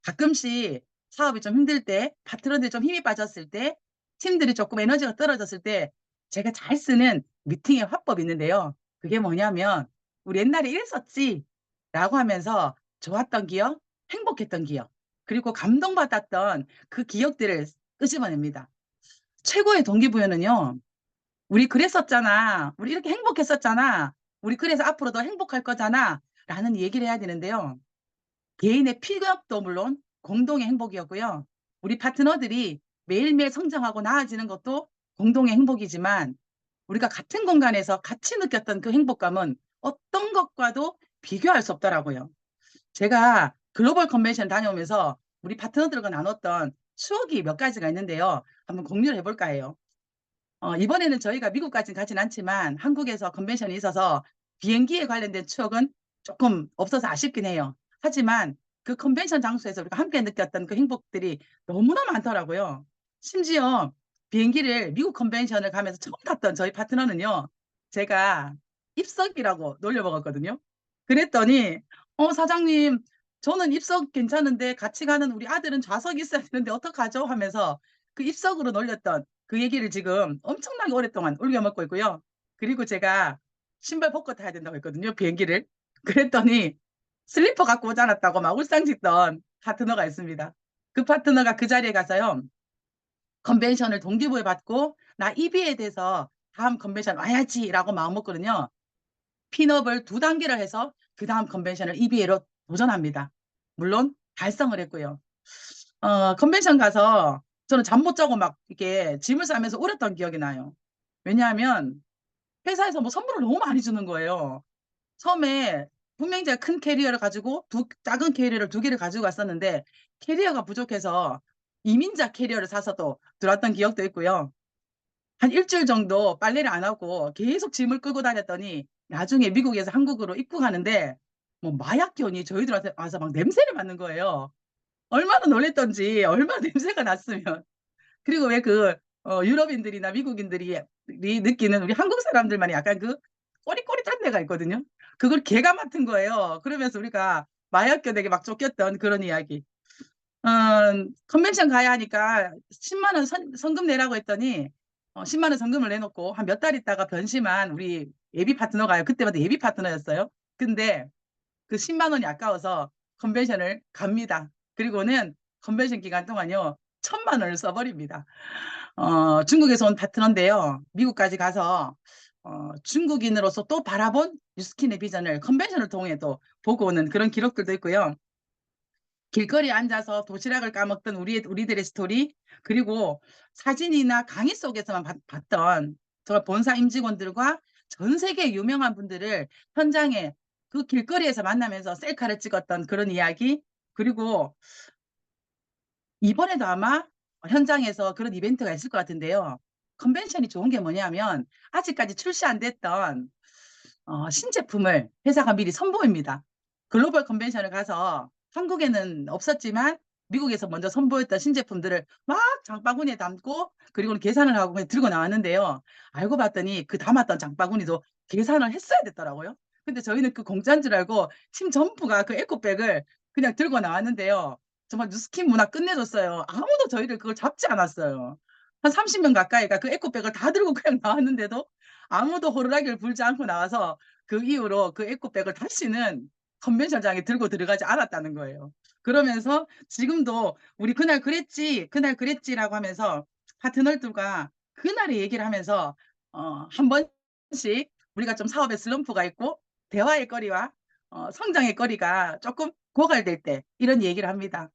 가끔씩 사업이 좀 힘들 때, 파트너들이 좀 힘이 빠졌을 때, 팀들이 조금 에너지가 떨어졌을 때 제가 잘 쓰는 미팅의 화법이 있는데요. 그게 뭐냐면 우리 옛날에 이랬었지 라고 하면서 좋았던 기억, 행복했던 기억, 그리고 감동받았던 그 기억들을 끄집어냅니다. 최고의 동기부여는요. 우리 그랬었잖아. 우리 이렇게 행복했었잖아. 우리 그래서 앞으로 더 행복할 거잖아. 라는 얘기를 해야 되는데요. 개인의 피격도 물론 공동의 행복이었고요. 우리 파트너들이 매일매일 성장하고 나아지는 것도 공동의 행복이지만 우리가 같은 공간에서 같이 느꼈던 그 행복감은 어떤 것과도 비교할 수 없더라고요. 제가 글로벌 컨벤션 다녀오면서 우리 파트너들과 나눴던 추억이 몇 가지가 있는데요. 한번 공유를 해볼까 해요. 이번에는 저희가 미국까지는 가진 않지만 한국에서 컨벤션이 있어서 비행기에 관련된 추억은 조금 없어서 아쉽긴 해요. 하지만 그 컨벤션 장소에서 우리가 함께 느꼈던 그 행복들이 너무나 많더라고요. 심지어 비행기를 미국 컨벤션을 가면서 처음 탔던 저희 파트너는요. 제가 입석이라고 놀려먹었거든요. 그랬더니 사장님 저는 입석 괜찮은데 같이 가는 우리 아들은 좌석이 있어야 되는데 어떡하죠? 하면서 그 입석으로 놀렸던 그 얘기를 지금 엄청나게 오랫동안 울겨먹고 있고요. 그리고 제가 신발 벗고 타야 된다고 했거든요. 비행기를. 그랬더니 슬리퍼 갖고 오지 않았다고 막 울상짓던 파트너가 있습니다. 그 파트너가 그 자리에 가서요. 컨벤션을 동기부여 받고 나 EB에 대해서 다음 컨벤션 와야지라고 마음먹거든요. 핀업을 2단계를 해서 그 다음 컨벤션을 EBA로 도전합니다. 물론 달성을 했고요. 컨벤션 가서 저는 잠 못 자고 막 이렇게 짐을 싸면서 울었던 기억이 나요. 왜냐하면 회사에서 뭐 선물을 너무 많이 주는 거예요. 처음에 분명히 제가 큰 캐리어를 가지고 작은 캐리어를 2개를 가지고 갔었는데 캐리어가 부족해서 이민자 캐리어를 사서 또 들어왔던 기억도 있고요. 한 일주일 정도 빨래를 안 하고 계속 짐을 끌고 다녔더니 나중에 미국에서 한국으로 입국하는데 뭐 마약견이 저희들한테 와서 막 냄새를 맡는 거예요. 얼마나 놀랬던지 얼마나 냄새가 났으면. 그리고 왜 유럽인들이나 미국인들이 느끼는 우리 한국 사람들만이 약간 그 꼬릿꼬릿한 데가 있거든요. 그걸 개가 맡은 거예요. 그러면서 우리가 마약견에게 막 쫓겼던 그런 이야기. 컨벤션 가야 하니까 10만 원 성금 내라고 했더니 10만 원 성금을 내놓고 한 몇 달 있다가 변심한 우리 예비 파트너가요. 그때마다 예비 파트너였어요. 근데 그 10만 원이 아까워서 컨벤션을 갑니다. 그리고는 컨벤션 기간 동안요. 1,000만 원을 써버립니다. 중국에서 온 파트너인데요. 미국까지 가서 중국인으로서 또 바라본 뉴스킨의 비전을 컨벤션을 통해 또 보고 오는 그런 기록들도 있고요. 길거리에 앉아서 도시락을 까먹던 우리들의 스토리, 그리고 사진이나 강의 속에서만 봤던 정말 본사 임직원들과 전 세계 유명한 분들을 현장에 그 길거리에서 만나면서 셀카를 찍었던 그런 이야기, 그리고 이번에도 아마 현장에서 그런 이벤트가 있을 것 같은데요. 컨벤션이 좋은 게 뭐냐면 아직까지 출시 안 됐던 신제품을 회사가 미리 선보입니다. 글로벌 컨벤션을 가서 한국에는 없었지만 미국에서 먼저 선보였던 신제품들을 막 장바구니에 담고 그리고는 계산을 하고 그냥 들고 나왔는데요. 알고 봤더니 그 담았던 장바구니도 계산을 했어야 됐더라고요. 근데 저희는 그 공짜인 줄 알고 팀 전부가 그 에코백을 그냥 들고 나왔는데요. 정말 뉴스킨 문화 끝내줬어요. 아무도 저희를 그걸 잡지 않았어요. 한 30명 가까이가 그 에코백을 다 들고 그냥 나왔는데도 아무도 호루라기를 불지 않고 나와서 그 이후로 그 에코백을 다시는 컨벤션장에 들고 들어가지 않았다는 거예요. 그러면서 지금도 우리 그날 그랬지라고 하면서 파트너들과 그날의 얘기를 하면서 한 번씩 우리가 좀 사업에 슬럼프가 있고 대화의 거리와 성장의 거리가 조금 고갈될 때 이런 얘기를 합니다.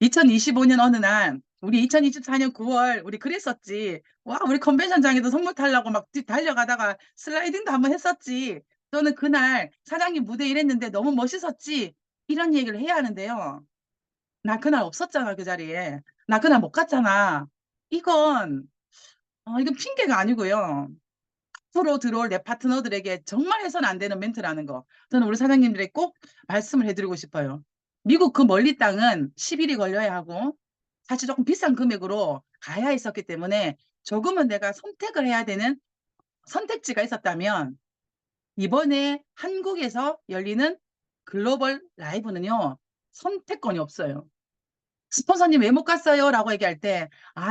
2025년 어느 날 우리 2024년 9월 우리 그랬었지. 와, 우리 컨벤션장에도 선물 타려고 막 달려가다가 슬라이딩도 한번 했었지. 저는 그날 사장님 무대 일했는데 너무 멋있었지. 이런 얘기를 해야 하는데요. 나 그날 없었잖아, 그 자리에. 나 그날 못 갔잖아. 이건 핑계가 아니고요. 앞으로 들어올 내 파트너들에게 정말 해서는 안 되는 멘트라는 거. 저는 우리 사장님들에게 꼭 말씀을 해드리고 싶어요. 미국 그 멀리 땅은 10일이 걸려야 하고 사실 조금 비싼 금액으로 가야 했었기 때문에 조금은 내가 선택을 해야 되는 선택지가 있었다면 이번에 한국에서 열리는 글로벌 라이브는요. 선택권이 없어요. 스폰서님 왜 못 갔어요? 라고 얘기할 때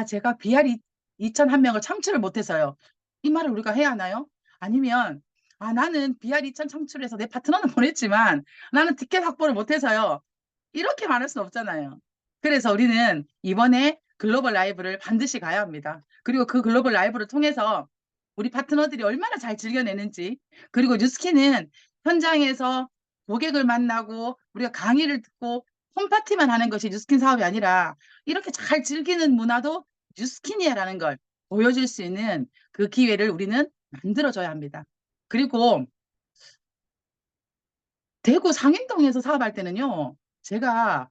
제가 BR 2,001명을 창출을 못해서요. 이 말을 우리가 해야 하나요? 아니면 나는 BR 2,000 창출해서 내 파트너는 보냈지만 나는 티켓 확보를 못해서요. 이렇게 말할 수는 없잖아요. 그래서 우리는 이번에 글로벌 라이브를 반드시 가야 합니다. 그리고 그 글로벌 라이브를 통해서 우리 파트너들이 얼마나 잘 즐겨내는지, 그리고 뉴스킨은 현장에서 고객을 만나고 우리가 강의를 듣고 홈파티만 하는 것이 뉴스킨 사업이 아니라 이렇게 잘 즐기는 문화도 뉴스킨이야라는 걸 보여줄 수 있는 그 기회를 우리는 만들어줘야 합니다. 그리고 대구 상인동에서 사업할 때는요. 제가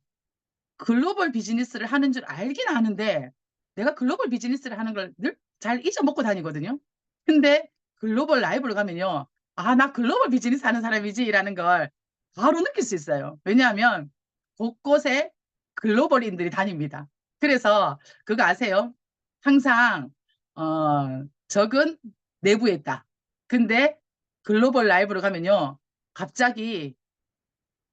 글로벌 비즈니스를 하는 줄 알긴 아는데 내가 글로벌 비즈니스를 하는 걸 늘 잘 잊어먹고 다니거든요. 근데 글로벌 라이브를 가면요. 나 글로벌 비즈니스 하는 사람이지라는 걸 바로 느낄 수 있어요. 왜냐하면 곳곳에 글로벌인들이 다닙니다. 그래서 그거 아세요? 항상 적은 내부에 있다. 근데 글로벌 라이브로 가면요. 갑자기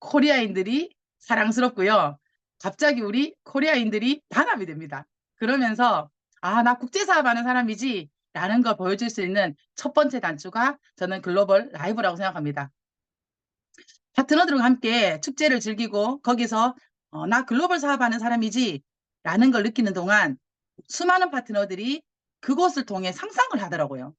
코리아인들이 사랑스럽고요. 갑자기 우리 코리아인들이 단합이 됩니다. 그러면서 나 국제사업하는 사람이지 라는 걸 보여줄 수 있는 첫 번째 단추가 저는 글로벌 라이브라고 생각합니다. 파트너들과 함께 축제를 즐기고 거기서 나 글로벌 사업하는 사람이지 라는 걸 느끼는 동안 수많은 파트너들이 그곳을 통해 상상을 하더라고요.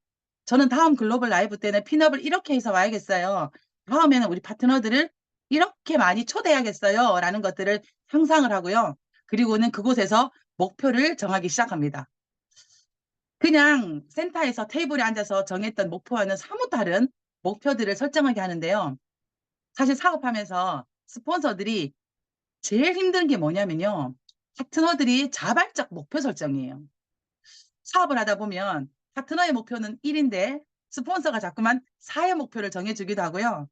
저는 다음 글로벌 라이브 때는 핀업을 이렇게 해서 와야겠어요. 다음에는 우리 파트너들을 이렇게 많이 초대해야겠어요. 라는 것들을 상상을 하고요. 그리고는 그곳에서 목표를 정하기 시작합니다. 그냥 센터에서 테이블에 앉아서 정했던 목표와는 사뭇 다른 목표들을 설정하게 하는데요. 사실 사업하면서 스폰서들이 제일 힘든 게 뭐냐면요. 파트너들이 자발적 목표 설정이에요. 사업을 하다 보면 파트너의 목표는 1인데 스폰서가 자꾸만 4의 목표를 정해주기도 하고요.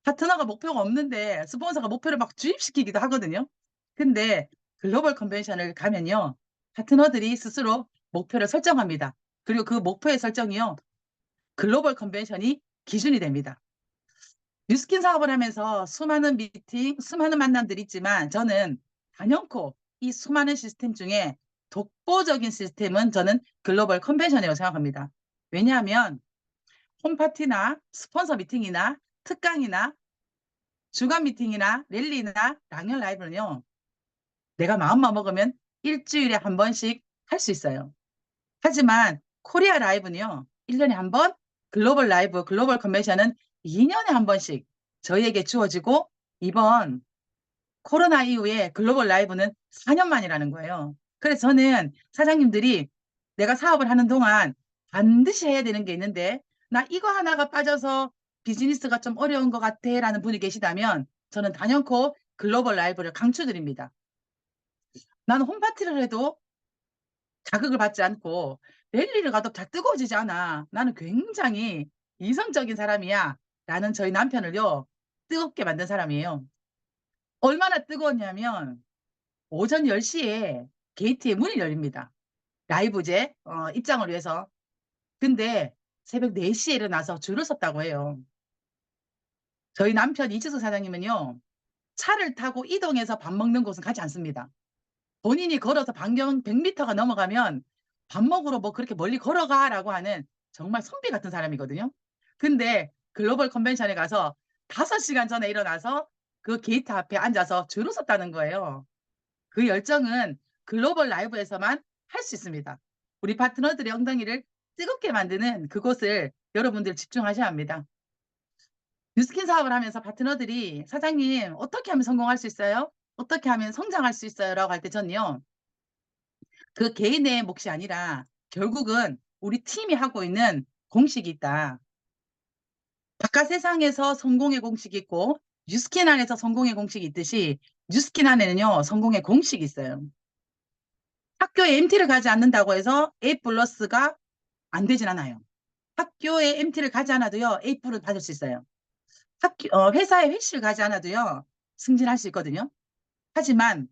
파트너가 목표가 없는데 스폰서가 목표를 막 주입시키기도 하거든요. 근데 글로벌 컨벤션을 가면요. 파트너들이 스스로 목표를 설정합니다. 그리고 그 목표의 설정이요. 글로벌 컨벤션이 기준이 됩니다. 뉴스킨 사업을 하면서 수많은 미팅, 수많은 만남들이 있지만 저는 단연코 이 수많은 시스템 중에 독보적인 시스템은 저는 글로벌 컨벤션이라고 생각합니다. 왜냐하면 홈파티나 스폰서 미팅이나 특강이나 주간 미팅이나 랠리나 랑연 라이브는요. 내가 마음만 먹으면 일주일에 한 번씩 할 수 있어요. 하지만 코리아 라이브는요. 1년에 한 번, 글로벌 라이브, 글로벌 컨벤션은 2년에 한 번씩 저희에게 주어지고 이번 코로나 이후에 글로벌 라이브는 4년 만이라는 거예요. 그래서 저는 사장님들이 내가 사업을 하는 동안 반드시 해야 되는 게 있는데 나 이거 하나가 빠져서 비즈니스가 좀 어려운 것 같아 라는 분이 계시다면 저는 단연코 글로벌 라이브를 강추드립니다. 나는 홈파티를 해도 자극을 받지 않고 랠리를 가도 잘 뜨거워지지 않아. 나는 굉장히 이성적인 사람이야 라는 저희 남편을요. 뜨겁게 만든 사람이에요. 얼마나 뜨거웠냐면 오전 10시에 게이트의 문이 열립니다. 라이브제 입장을 위해서. 근데 새벽 4시에 일어나서 줄을 섰다고 해요. 저희 남편 이지수 사장님은요. 차를 타고 이동해서 밥 먹는 곳은 가지 않습니다. 본인이 걸어서 반경 100m가 넘어가면 밥 먹으러 뭐 그렇게 멀리 걸어가라고 하는 정말 선비 같은 사람이거든요. 근데 글로벌 컨벤션에 가서 5시간 전에 일어나서 그 게이트 앞에 앉아서 줄을 섰다는 거예요. 그 열정은 글로벌 라이브에서만 할 수 있습니다. 우리 파트너들의 엉덩이를 뜨겁게 만드는 그곳을 여러분들 집중하셔야 합니다. 뉴스킨 사업을 하면서 파트너들이 사장님 어떻게 하면 성공할 수 있어요? 어떻게 하면 성장할 수 있어요라고 할 때 저는요. 그 개인의 몫이 아니라 결국은 우리 팀이 하고 있는 공식이 있다. 바깥 세상에서 성공의 공식이 있고 뉴스킨 안에서 성공의 공식이 있듯이 뉴스킨 안에는요. 성공의 공식이 있어요. 학교에 MT를 가지 않는다고 해서 A 플러스가 안 되진 않아요. 학교에 MT를 가지 않아도요. A 플을 받을 수 있어요. 회사에 회식을 가지 않아도요. 승진할 수 있거든요. 하지만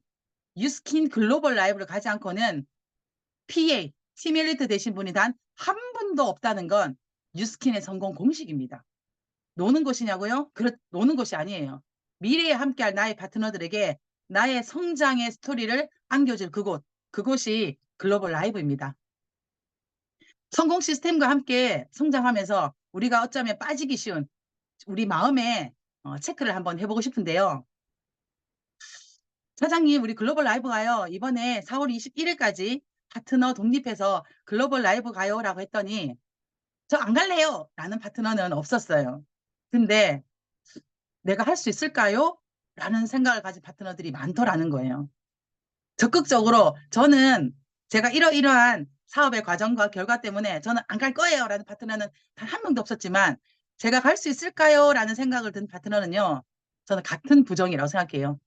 뉴스킨 글로벌 라이브를 가지 않고는 PA, 팀 엘리트 되신 분이 단 한 분도 없다는 건 뉴스킨의 성공 공식입니다. 노는 곳이냐고요? 노는 곳이 아니에요. 미래에 함께할 나의 파트너들에게 나의 성장의 스토리를 안겨줄 그곳이 글로벌 라이브입니다. 성공 시스템과 함께 성장하면서 우리가 어쩌면 빠지기 쉬운 우리 마음의 체크를 한번 해보고 싶은데요. 사장님, 우리 글로벌 라이브 가요. 이번에 4월 21일까지 파트너 독립해서 글로벌 라이브 가요라고 했더니 저 안 갈래요 라는 파트너는 없었어요. 근데 내가 할 수 있을까요? 라는 생각을 가진 파트너들이 많더라는 거예요. 적극적으로 저는 제가 이러이러한 사업의 과정과 결과 때문에 저는 안 갈 거예요 라는 파트너는 단 한 명도 없었지만 제가 갈 수 있을까요? 라는 생각을 든 파트너는요. 저는 같은 부정이라고 생각해요.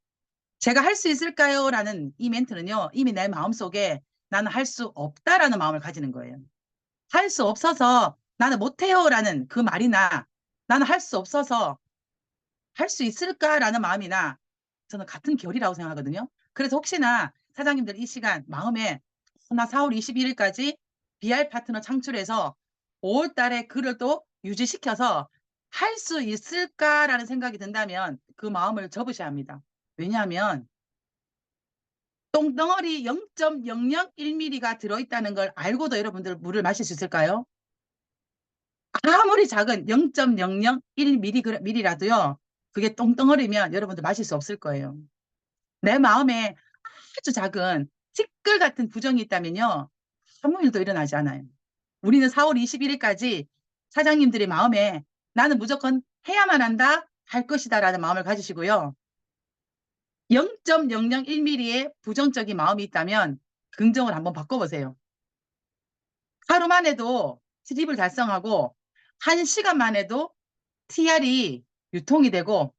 제가 할 수 있을까요? 라는 이 멘트는요. 이미 내 마음속에 나는 할 수 없다라는 마음을 가지는 거예요. 할 수 없어서 나는 못해요 라는 그 말이나 나는 할 수 없어서 할 수 있을까라는 마음이나 저는 같은 결이라고 생각하거든요. 그래서 혹시나 사장님들 이 시간 마음에 나 4월 21일까지 BR 파트너 창출해서 5월 달에 그를 또 유지시켜서 할 수 있을까라는 생각이 든다면 그 마음을 접으셔야 합니다. 왜냐하면 똥덩어리 0.001mm가 들어있다는 걸 알고도 여러분들 물을 마실 수 있을까요? 아무리 작은 0.001mm라도요. 그게 똥덩어리면 여러분들 마실 수 없을 거예요. 내 마음에 아주 작은 티끌 같은 부정이 있다면요. 아무 일도 일어나지 않아요. 우리는 4월 21일까지 사장님들의 마음에 나는 무조건 해야만 한다, 할 것이다 라는 마음을 가지시고요. 0.001mm의 부정적인 마음이 있다면 긍정을 한번 바꿔보세요. 하루만 해도 트립을 달성하고 1시간만 해도 TR이 유통이 되고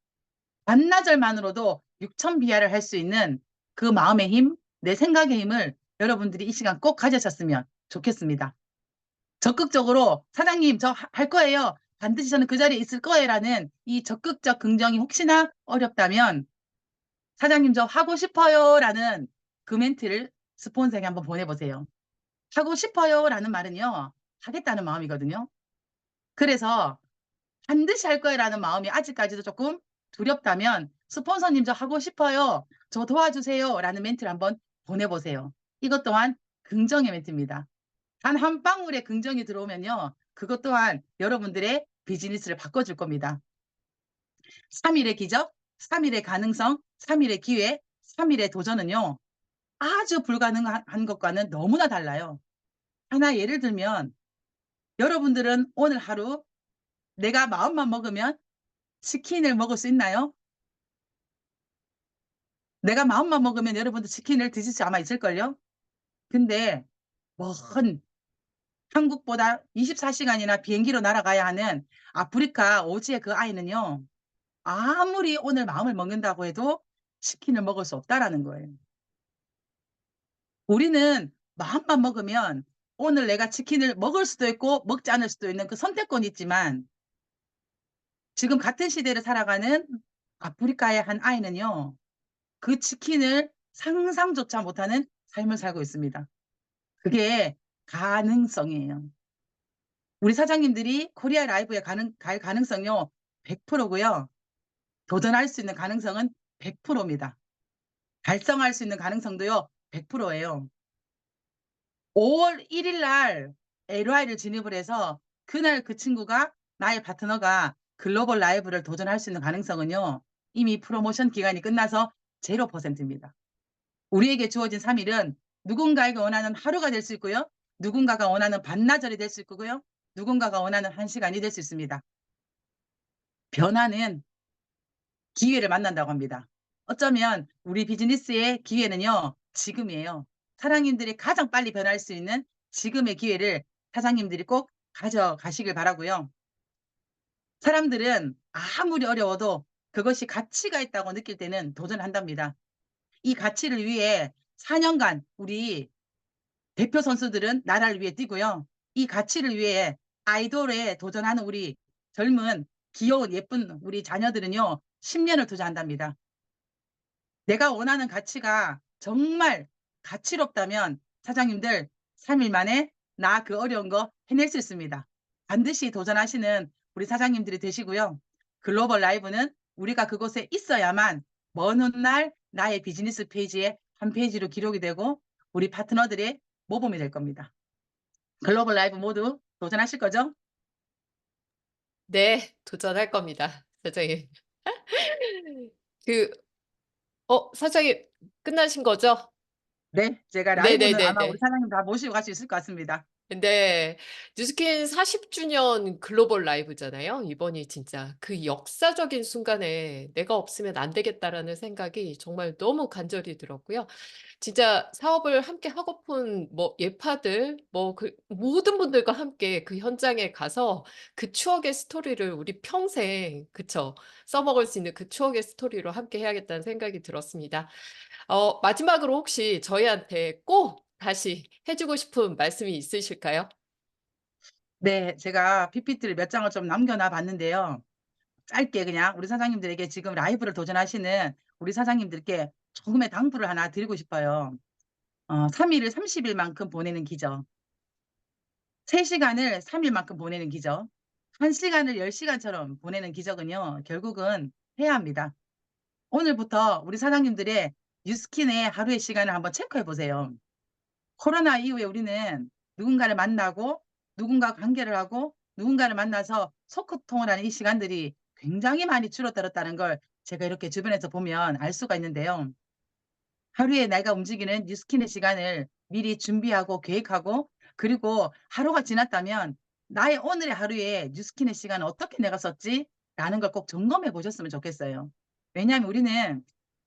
반나절만으로도 6,000BR을 할 수 있는 그 마음의 힘, 내 생각의 힘을 여러분들이 이 시간 꼭 가지셨으면 좋겠습니다. 적극적으로 사장님 저 할 거예요. 반드시 저는 그 자리에 있을 거예요 라는 이 적극적 긍정이 혹시나 어렵다면 사장님 저 하고 싶어요 라는 그 멘트를 스폰서에게 한번 보내보세요. 하고 싶어요 라는 말은요. 하겠다는 마음이거든요. 그래서 반드시 할 거예요 라는 마음이 아직까지도 조금 두렵다면 스폰서님 저 하고 싶어요. 저 도와주세요 라는 멘트를 한번 보내보세요. 이것 또한 긍정의 멘트입니다. 단 한 방울의 긍정이 들어오면요. 그것 또한 여러분들의 비즈니스를 바꿔줄 겁니다. 3일의 기적, 3일의 가능성, 3일의 기회, 3일의 도전은요. 아주 불가능한 것과는 너무나 달라요. 하나 예를 들면 여러분들은 오늘 하루 내가 마음만 먹으면 치킨을 먹을 수 있나요? 내가 마음만 먹으면 여러분들 치킨을 드실 수 아마 있을걸요? 근데 먼 한국보다 24시간이나 비행기로 날아가야 하는 아프리카 오지의 그 아이는요. 아무리 오늘 마음을 먹는다고 해도 치킨을 먹을 수 없다라는 거예요. 우리는 마음만 먹으면 오늘 내가 치킨을 먹을 수도 있고 먹지 않을 수도 있는 그 선택권이 있지만 지금 같은 시대를 살아가는 아프리카의 한 아이는요. 그 치킨을 상상조차 못하는 삶을 살고 있습니다. 그게 가능성이에요. 우리 사장님들이 코리아 라이브에 갈 가능성요. 100%고요. 도전할 수 있는 가능성은 100%입니다. 달성할 수 있는 가능성도요. 100%예요. 5월 1일 날 LY를 진입을 해서 그날 그 친구가 나의 파트너가 글로벌 라이브를 도전할 수 있는 가능성은요. 이미 프로모션 기간이 끝나서 0%입니다. 우리에게 주어진 3일은 누군가에게 원하는 하루가 될 수 있고요. 누군가가 원하는 반나절이 될 수 있고요. 누군가가 원하는 1시간이 될 수 있습니다. 변화는 기회를 만난다고 합니다. 어쩌면 우리 비즈니스의 기회는요, 지금이에요. 사장님들이 가장 빨리 변할 수 있는 지금의 기회를 사장님들이 꼭 가져가시길 바라고요. 사람들은 아무리 어려워도 그것이 가치가 있다고 느낄 때는 도전한답니다. 이 가치를 위해 4년간 우리 대표 선수들은 나라를 위해 뛰고요. 이 가치를 위해 아이돌에 도전하는 우리 젊은 귀여운 예쁜 우리 자녀들은요, 10년을 투자한답니다. 내가 원하는 가치가 정말 가치롭다면 사장님들 3일 만에 나 그 어려운 거 해낼 수 있습니다. 반드시 도전하시는 우리 사장님들이 되시고요. 글로벌 라이브는 우리가 그곳에 있어야만 먼 훗날 나의 비즈니스 페이지에 한 페이지로 기록이 되고 우리 파트너들의 모범이 될 겁니다. 글로벌 라이브 모두 도전하실 거죠? 네. 도전할 겁니다, 사장님. 그 사장님 끝나신 거죠? 네. 제가 라이브는 아마 우리 네네네네. 사장님 다 모시고 갈 수 있을 것 같습니다. 네. 뉴스킨 40주년 글로벌 라이브잖아요. 이번이 진짜 그 역사적인 순간에 '내가 없으면 안 되겠다.'라는 생각이 정말 너무 간절히 들었고요. 진짜 사업을 함께 하고픈 뭐 예파들 뭐 그 모든 분들과 함께 그 현장에 가서 그 추억의 스토리를 우리 평생 그쵸. 써먹을 수 있는 그 추억의 스토리로 함께 해야겠다는 생각이 들었습니다. 마지막으로 혹시 저희한테 꼭 다시 해 주고 싶은 말씀이 있으실까요? 네. 제가 PPT를 몇 장을 좀 남겨 놔 봤는데요. 짧게 그냥 우리 사장님들에게 지금 라이브를 도전하시는 우리 사장님들께 조금의 당부를 하나 드리고 싶어요. 3일을 30일만큼 보내는 기적. 3시간을 3일만큼 보내는 기적. 1시간을 10시간처럼 보내는 기적은요, 결국은 해야 합니다. 오늘부터 우리 사장님들의 뉴스킨의 하루의 시간을 한번 체크해 보세요. 코로나 이후에 우리는 누군가를 만나고 누군가 관계를 하고 누군가를 만나서 소통을 하는 이 시간들이 굉장히 많이 줄어들었다는 걸 제가 이렇게 주변에서 보면 알 수가 있는데요. 하루에 내가 움직이는 뉴스킨의 시간을 미리 준비하고 계획하고 그리고 하루가 지났다면 나의 오늘의 하루에 뉴스킨의 시간을 어떻게 내가 썼지? 라는 걸 꼭 점검해 보셨으면 좋겠어요. 왜냐하면 우리는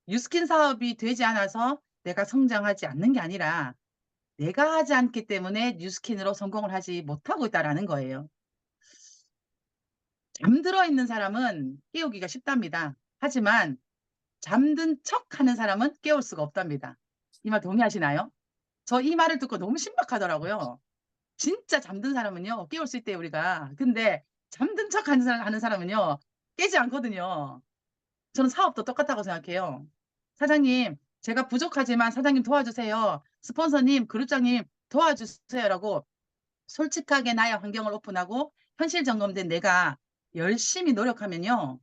뉴스킨 사업이 되지 않아서 내가 성장하지 않는 게 아니라 내가 하지 않기 때문에 뉴스킨으로 성공을 하지 못하고 있다라는 거예요. 잠들어 있는 사람은 깨우기가 쉽답니다. 하지만 잠든 척하는 사람은 깨울 수가 없답니다. 이 말 동의하시나요? 저 이 말을 듣고 너무 신박하더라고요. 진짜 잠든 사람은요, 깨울 수 있대요, 우리가. 근데 잠든 척 하는 사람은요, 깨지 않거든요. 저는 사업도 똑같다고 생각해요. 사장님, 제가 부족하지만 사장님 도와주세요. 스폰서님, 그룹장님 도와주세요라고 솔직하게 나의 환경을 오픈하고 현실 점검된 내가 열심히 노력하면요,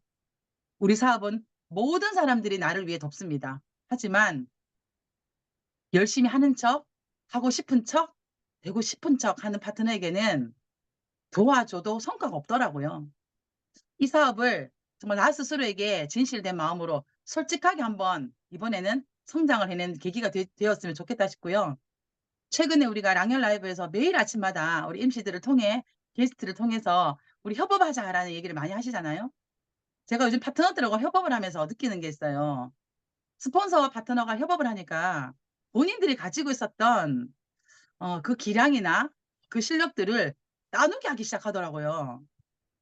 우리 사업은 모든 사람들이 나를 위해 돕습니다. 하지만 열심히 하는 척, 하고 싶은 척, 되고 싶은 척 하는 파트너에게는 도와줘도 성과가 없더라고요. 이 사업을 정말 나 스스로에게 진실된 마음으로 솔직하게 한번 이번에는 성장을 해낸 계기가 되었으면 좋겠다 싶고요. 최근에 우리가 랑열 라이브에서 매일 아침마다 우리 MC들을 통해 게스트를 통해서 우리 협업하자라는 얘기를 많이 하시잖아요. 제가 요즘 파트너들하고 협업을 하면서 느끼는 게 있어요. 스폰서와 파트너가 협업을 하니까 본인들이 가지고 있었던 그 기량이나 그 실력들을 나누게 하기 시작하더라고요.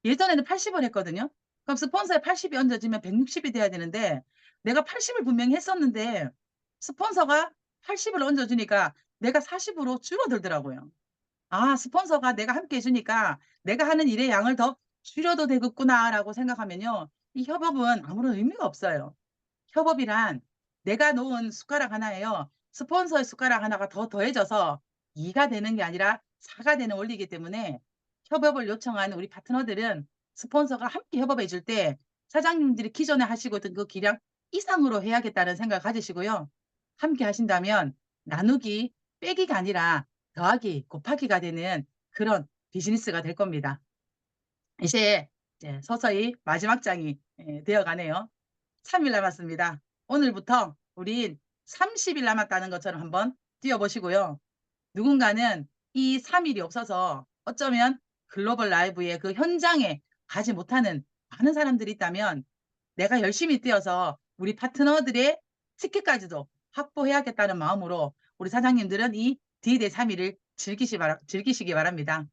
예전에는 80을 했거든요. 그럼 스폰서에 80이 얹어지면 160이 돼야 되는데 내가 80을 분명히 했었는데 스폰서가 80을 얹어주니까 내가 40으로 줄어들더라고요. 아, 스폰서가 내가 함께 해주니까 내가 하는 일의 양을 더 줄여도 되겠구나라고 생각하면요, 이 협업은 아무런 의미가 없어요. 협업이란 내가 놓은 숟가락 하나에요, 스폰서의 숟가락 하나가 더 더해져서 2가 되는 게 아니라 4가 되는 원리이기 때문에 협업을 요청하는 우리 파트너들은 스폰서가 함께 협업해 줄 때 사장님들이 기존에 하시고 있던 그 기량 이상으로 해야겠다는 생각을 가지시고요. 함께 하신다면 나누기, 빼기가 아니라 더하기, 곱하기가 되는 그런 비즈니스가 될 겁니다. 이제 서서히 마지막 장이 되어 가네요. 3일 남았습니다. 오늘부터 우린 30일 남았다는 것처럼 한번 뛰어보시고요. 누군가는 이 3일이 없어서 어쩌면 글로벌 라이브의 그 현장에 가지 못하는 많은 사람들이 있다면 내가 열심히 뛰어서 우리 파트너들의 티켓까지도 확보해야겠다는 마음으로 우리 사장님들은 이 D-Day 3일을 즐기시기 바랍니다.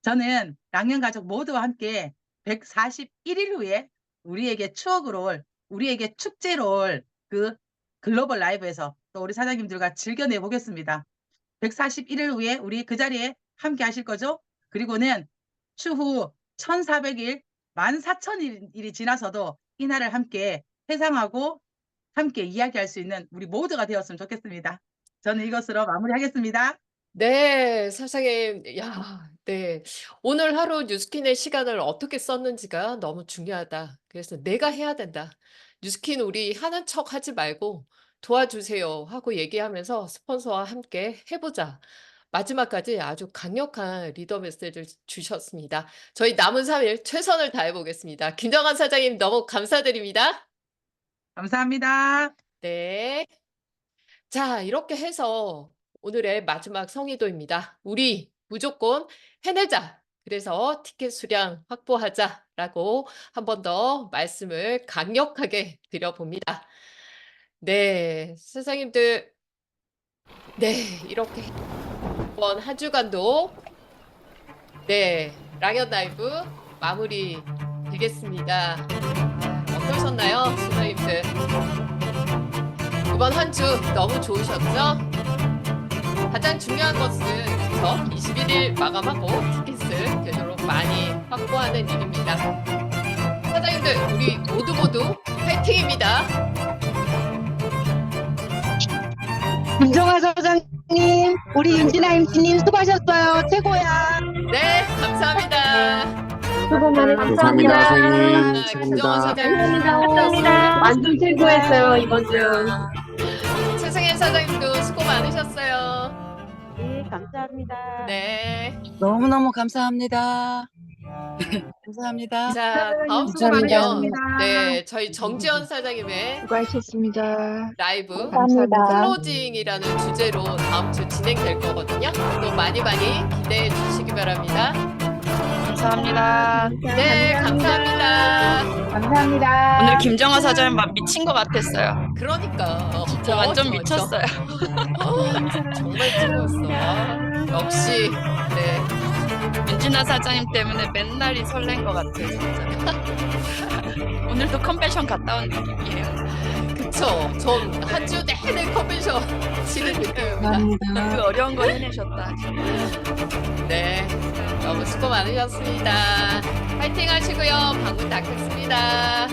저는 랑년가족 모두와 함께 141일 후에 우리에게 추억으로 올, 우리에게 축제로 올 그 글로벌 라이브에서 또 우리 사장님들과 즐겨내 보겠습니다. 141일 후에 우리 그 자리에 함께 하실 거죠? 그리고는 추후 1400일, 14,000일이 지나서도 이 날을 함께 회상하고 함께 이야기할 수 있는 우리 모두가 되었으면 좋겠습니다. 저는 이것으로 마무리하겠습니다. 네, 사장님. 야, 네. 오늘 하루 뉴스킨의 시간을 어떻게 썼는지가 너무 중요하다. 그래서 내가 해야 된다. 뉴스킨 우리 하는 척 하지 말고 도와주세요 하고 얘기하면서 스폰서와 함께 해보자. 마지막까지 아주 강력한 리더 메시지를 주셨습니다. 저희 남은 3일 최선을 다해보겠습니다. 김정환 사장님 너무 감사드립니다. 감사합니다. 네. 자, 이렇게 해서 오늘의 마지막 성의도입니다. 우리 무조건 해내자. 그래서 티켓 수량 확보하자라고 한 번 더 말씀을 강력하게 드려봅니다. 네, 사장님들. 네, 이렇게 이번 한 주간도 네, 랑연 라이브 마무리 되겠습니다. 어떠셨나요, 사장님들? 이번 한 주 너무 좋으셨죠? 가장 중요한 것은 저 21일 마감하고 티켓을 되도록 많이 확보하는 일입니다. 사장님들, 우리 모두 파이팅입니다. 김정아 사장님, 우리 윤진아 MC님 수고하셨어요. 최고야. 네, 감사합니다. 수고 많이 감사합니다. 감사합니다. 김정원 사장님. 감사합니다. 완전 최고였어요, 이번 주. 최승현 사장님도 수고 많으셨어요. 네, 감사합니다. 네. 너무너무 감사합니다. 감사합니다. 자, 다음 감사합니다. 수고는요. 네, 저희 정지현 사장님의 수고하셨습니다. 라이브 감사합니다. 클로징이라는 주제로 다음 주 진행될 거거든요. 또 많이 기대해 주시기 바랍니다. 감사합니다. 네, 감사합니다. 감사합니다. 오늘 김정아 사장님 막 미친 것 같았어요. 그러니까 진짜 완전 미쳤어요. 정말 즐거웠어. 역시 네. 윤진아 사장님 때문에 맨날이 설렌 것 같아요, 진짜. 오늘도 컨벤션 갔다 온 느낌이에요. 그쵸. 전 한 주 내내 컨벤션 치는 느낌입니다. 그 어려운 거 해내셨다. 네, 너무 수고 많으셨습니다. 파이팅 하시고요. 방문 닫겠습니다.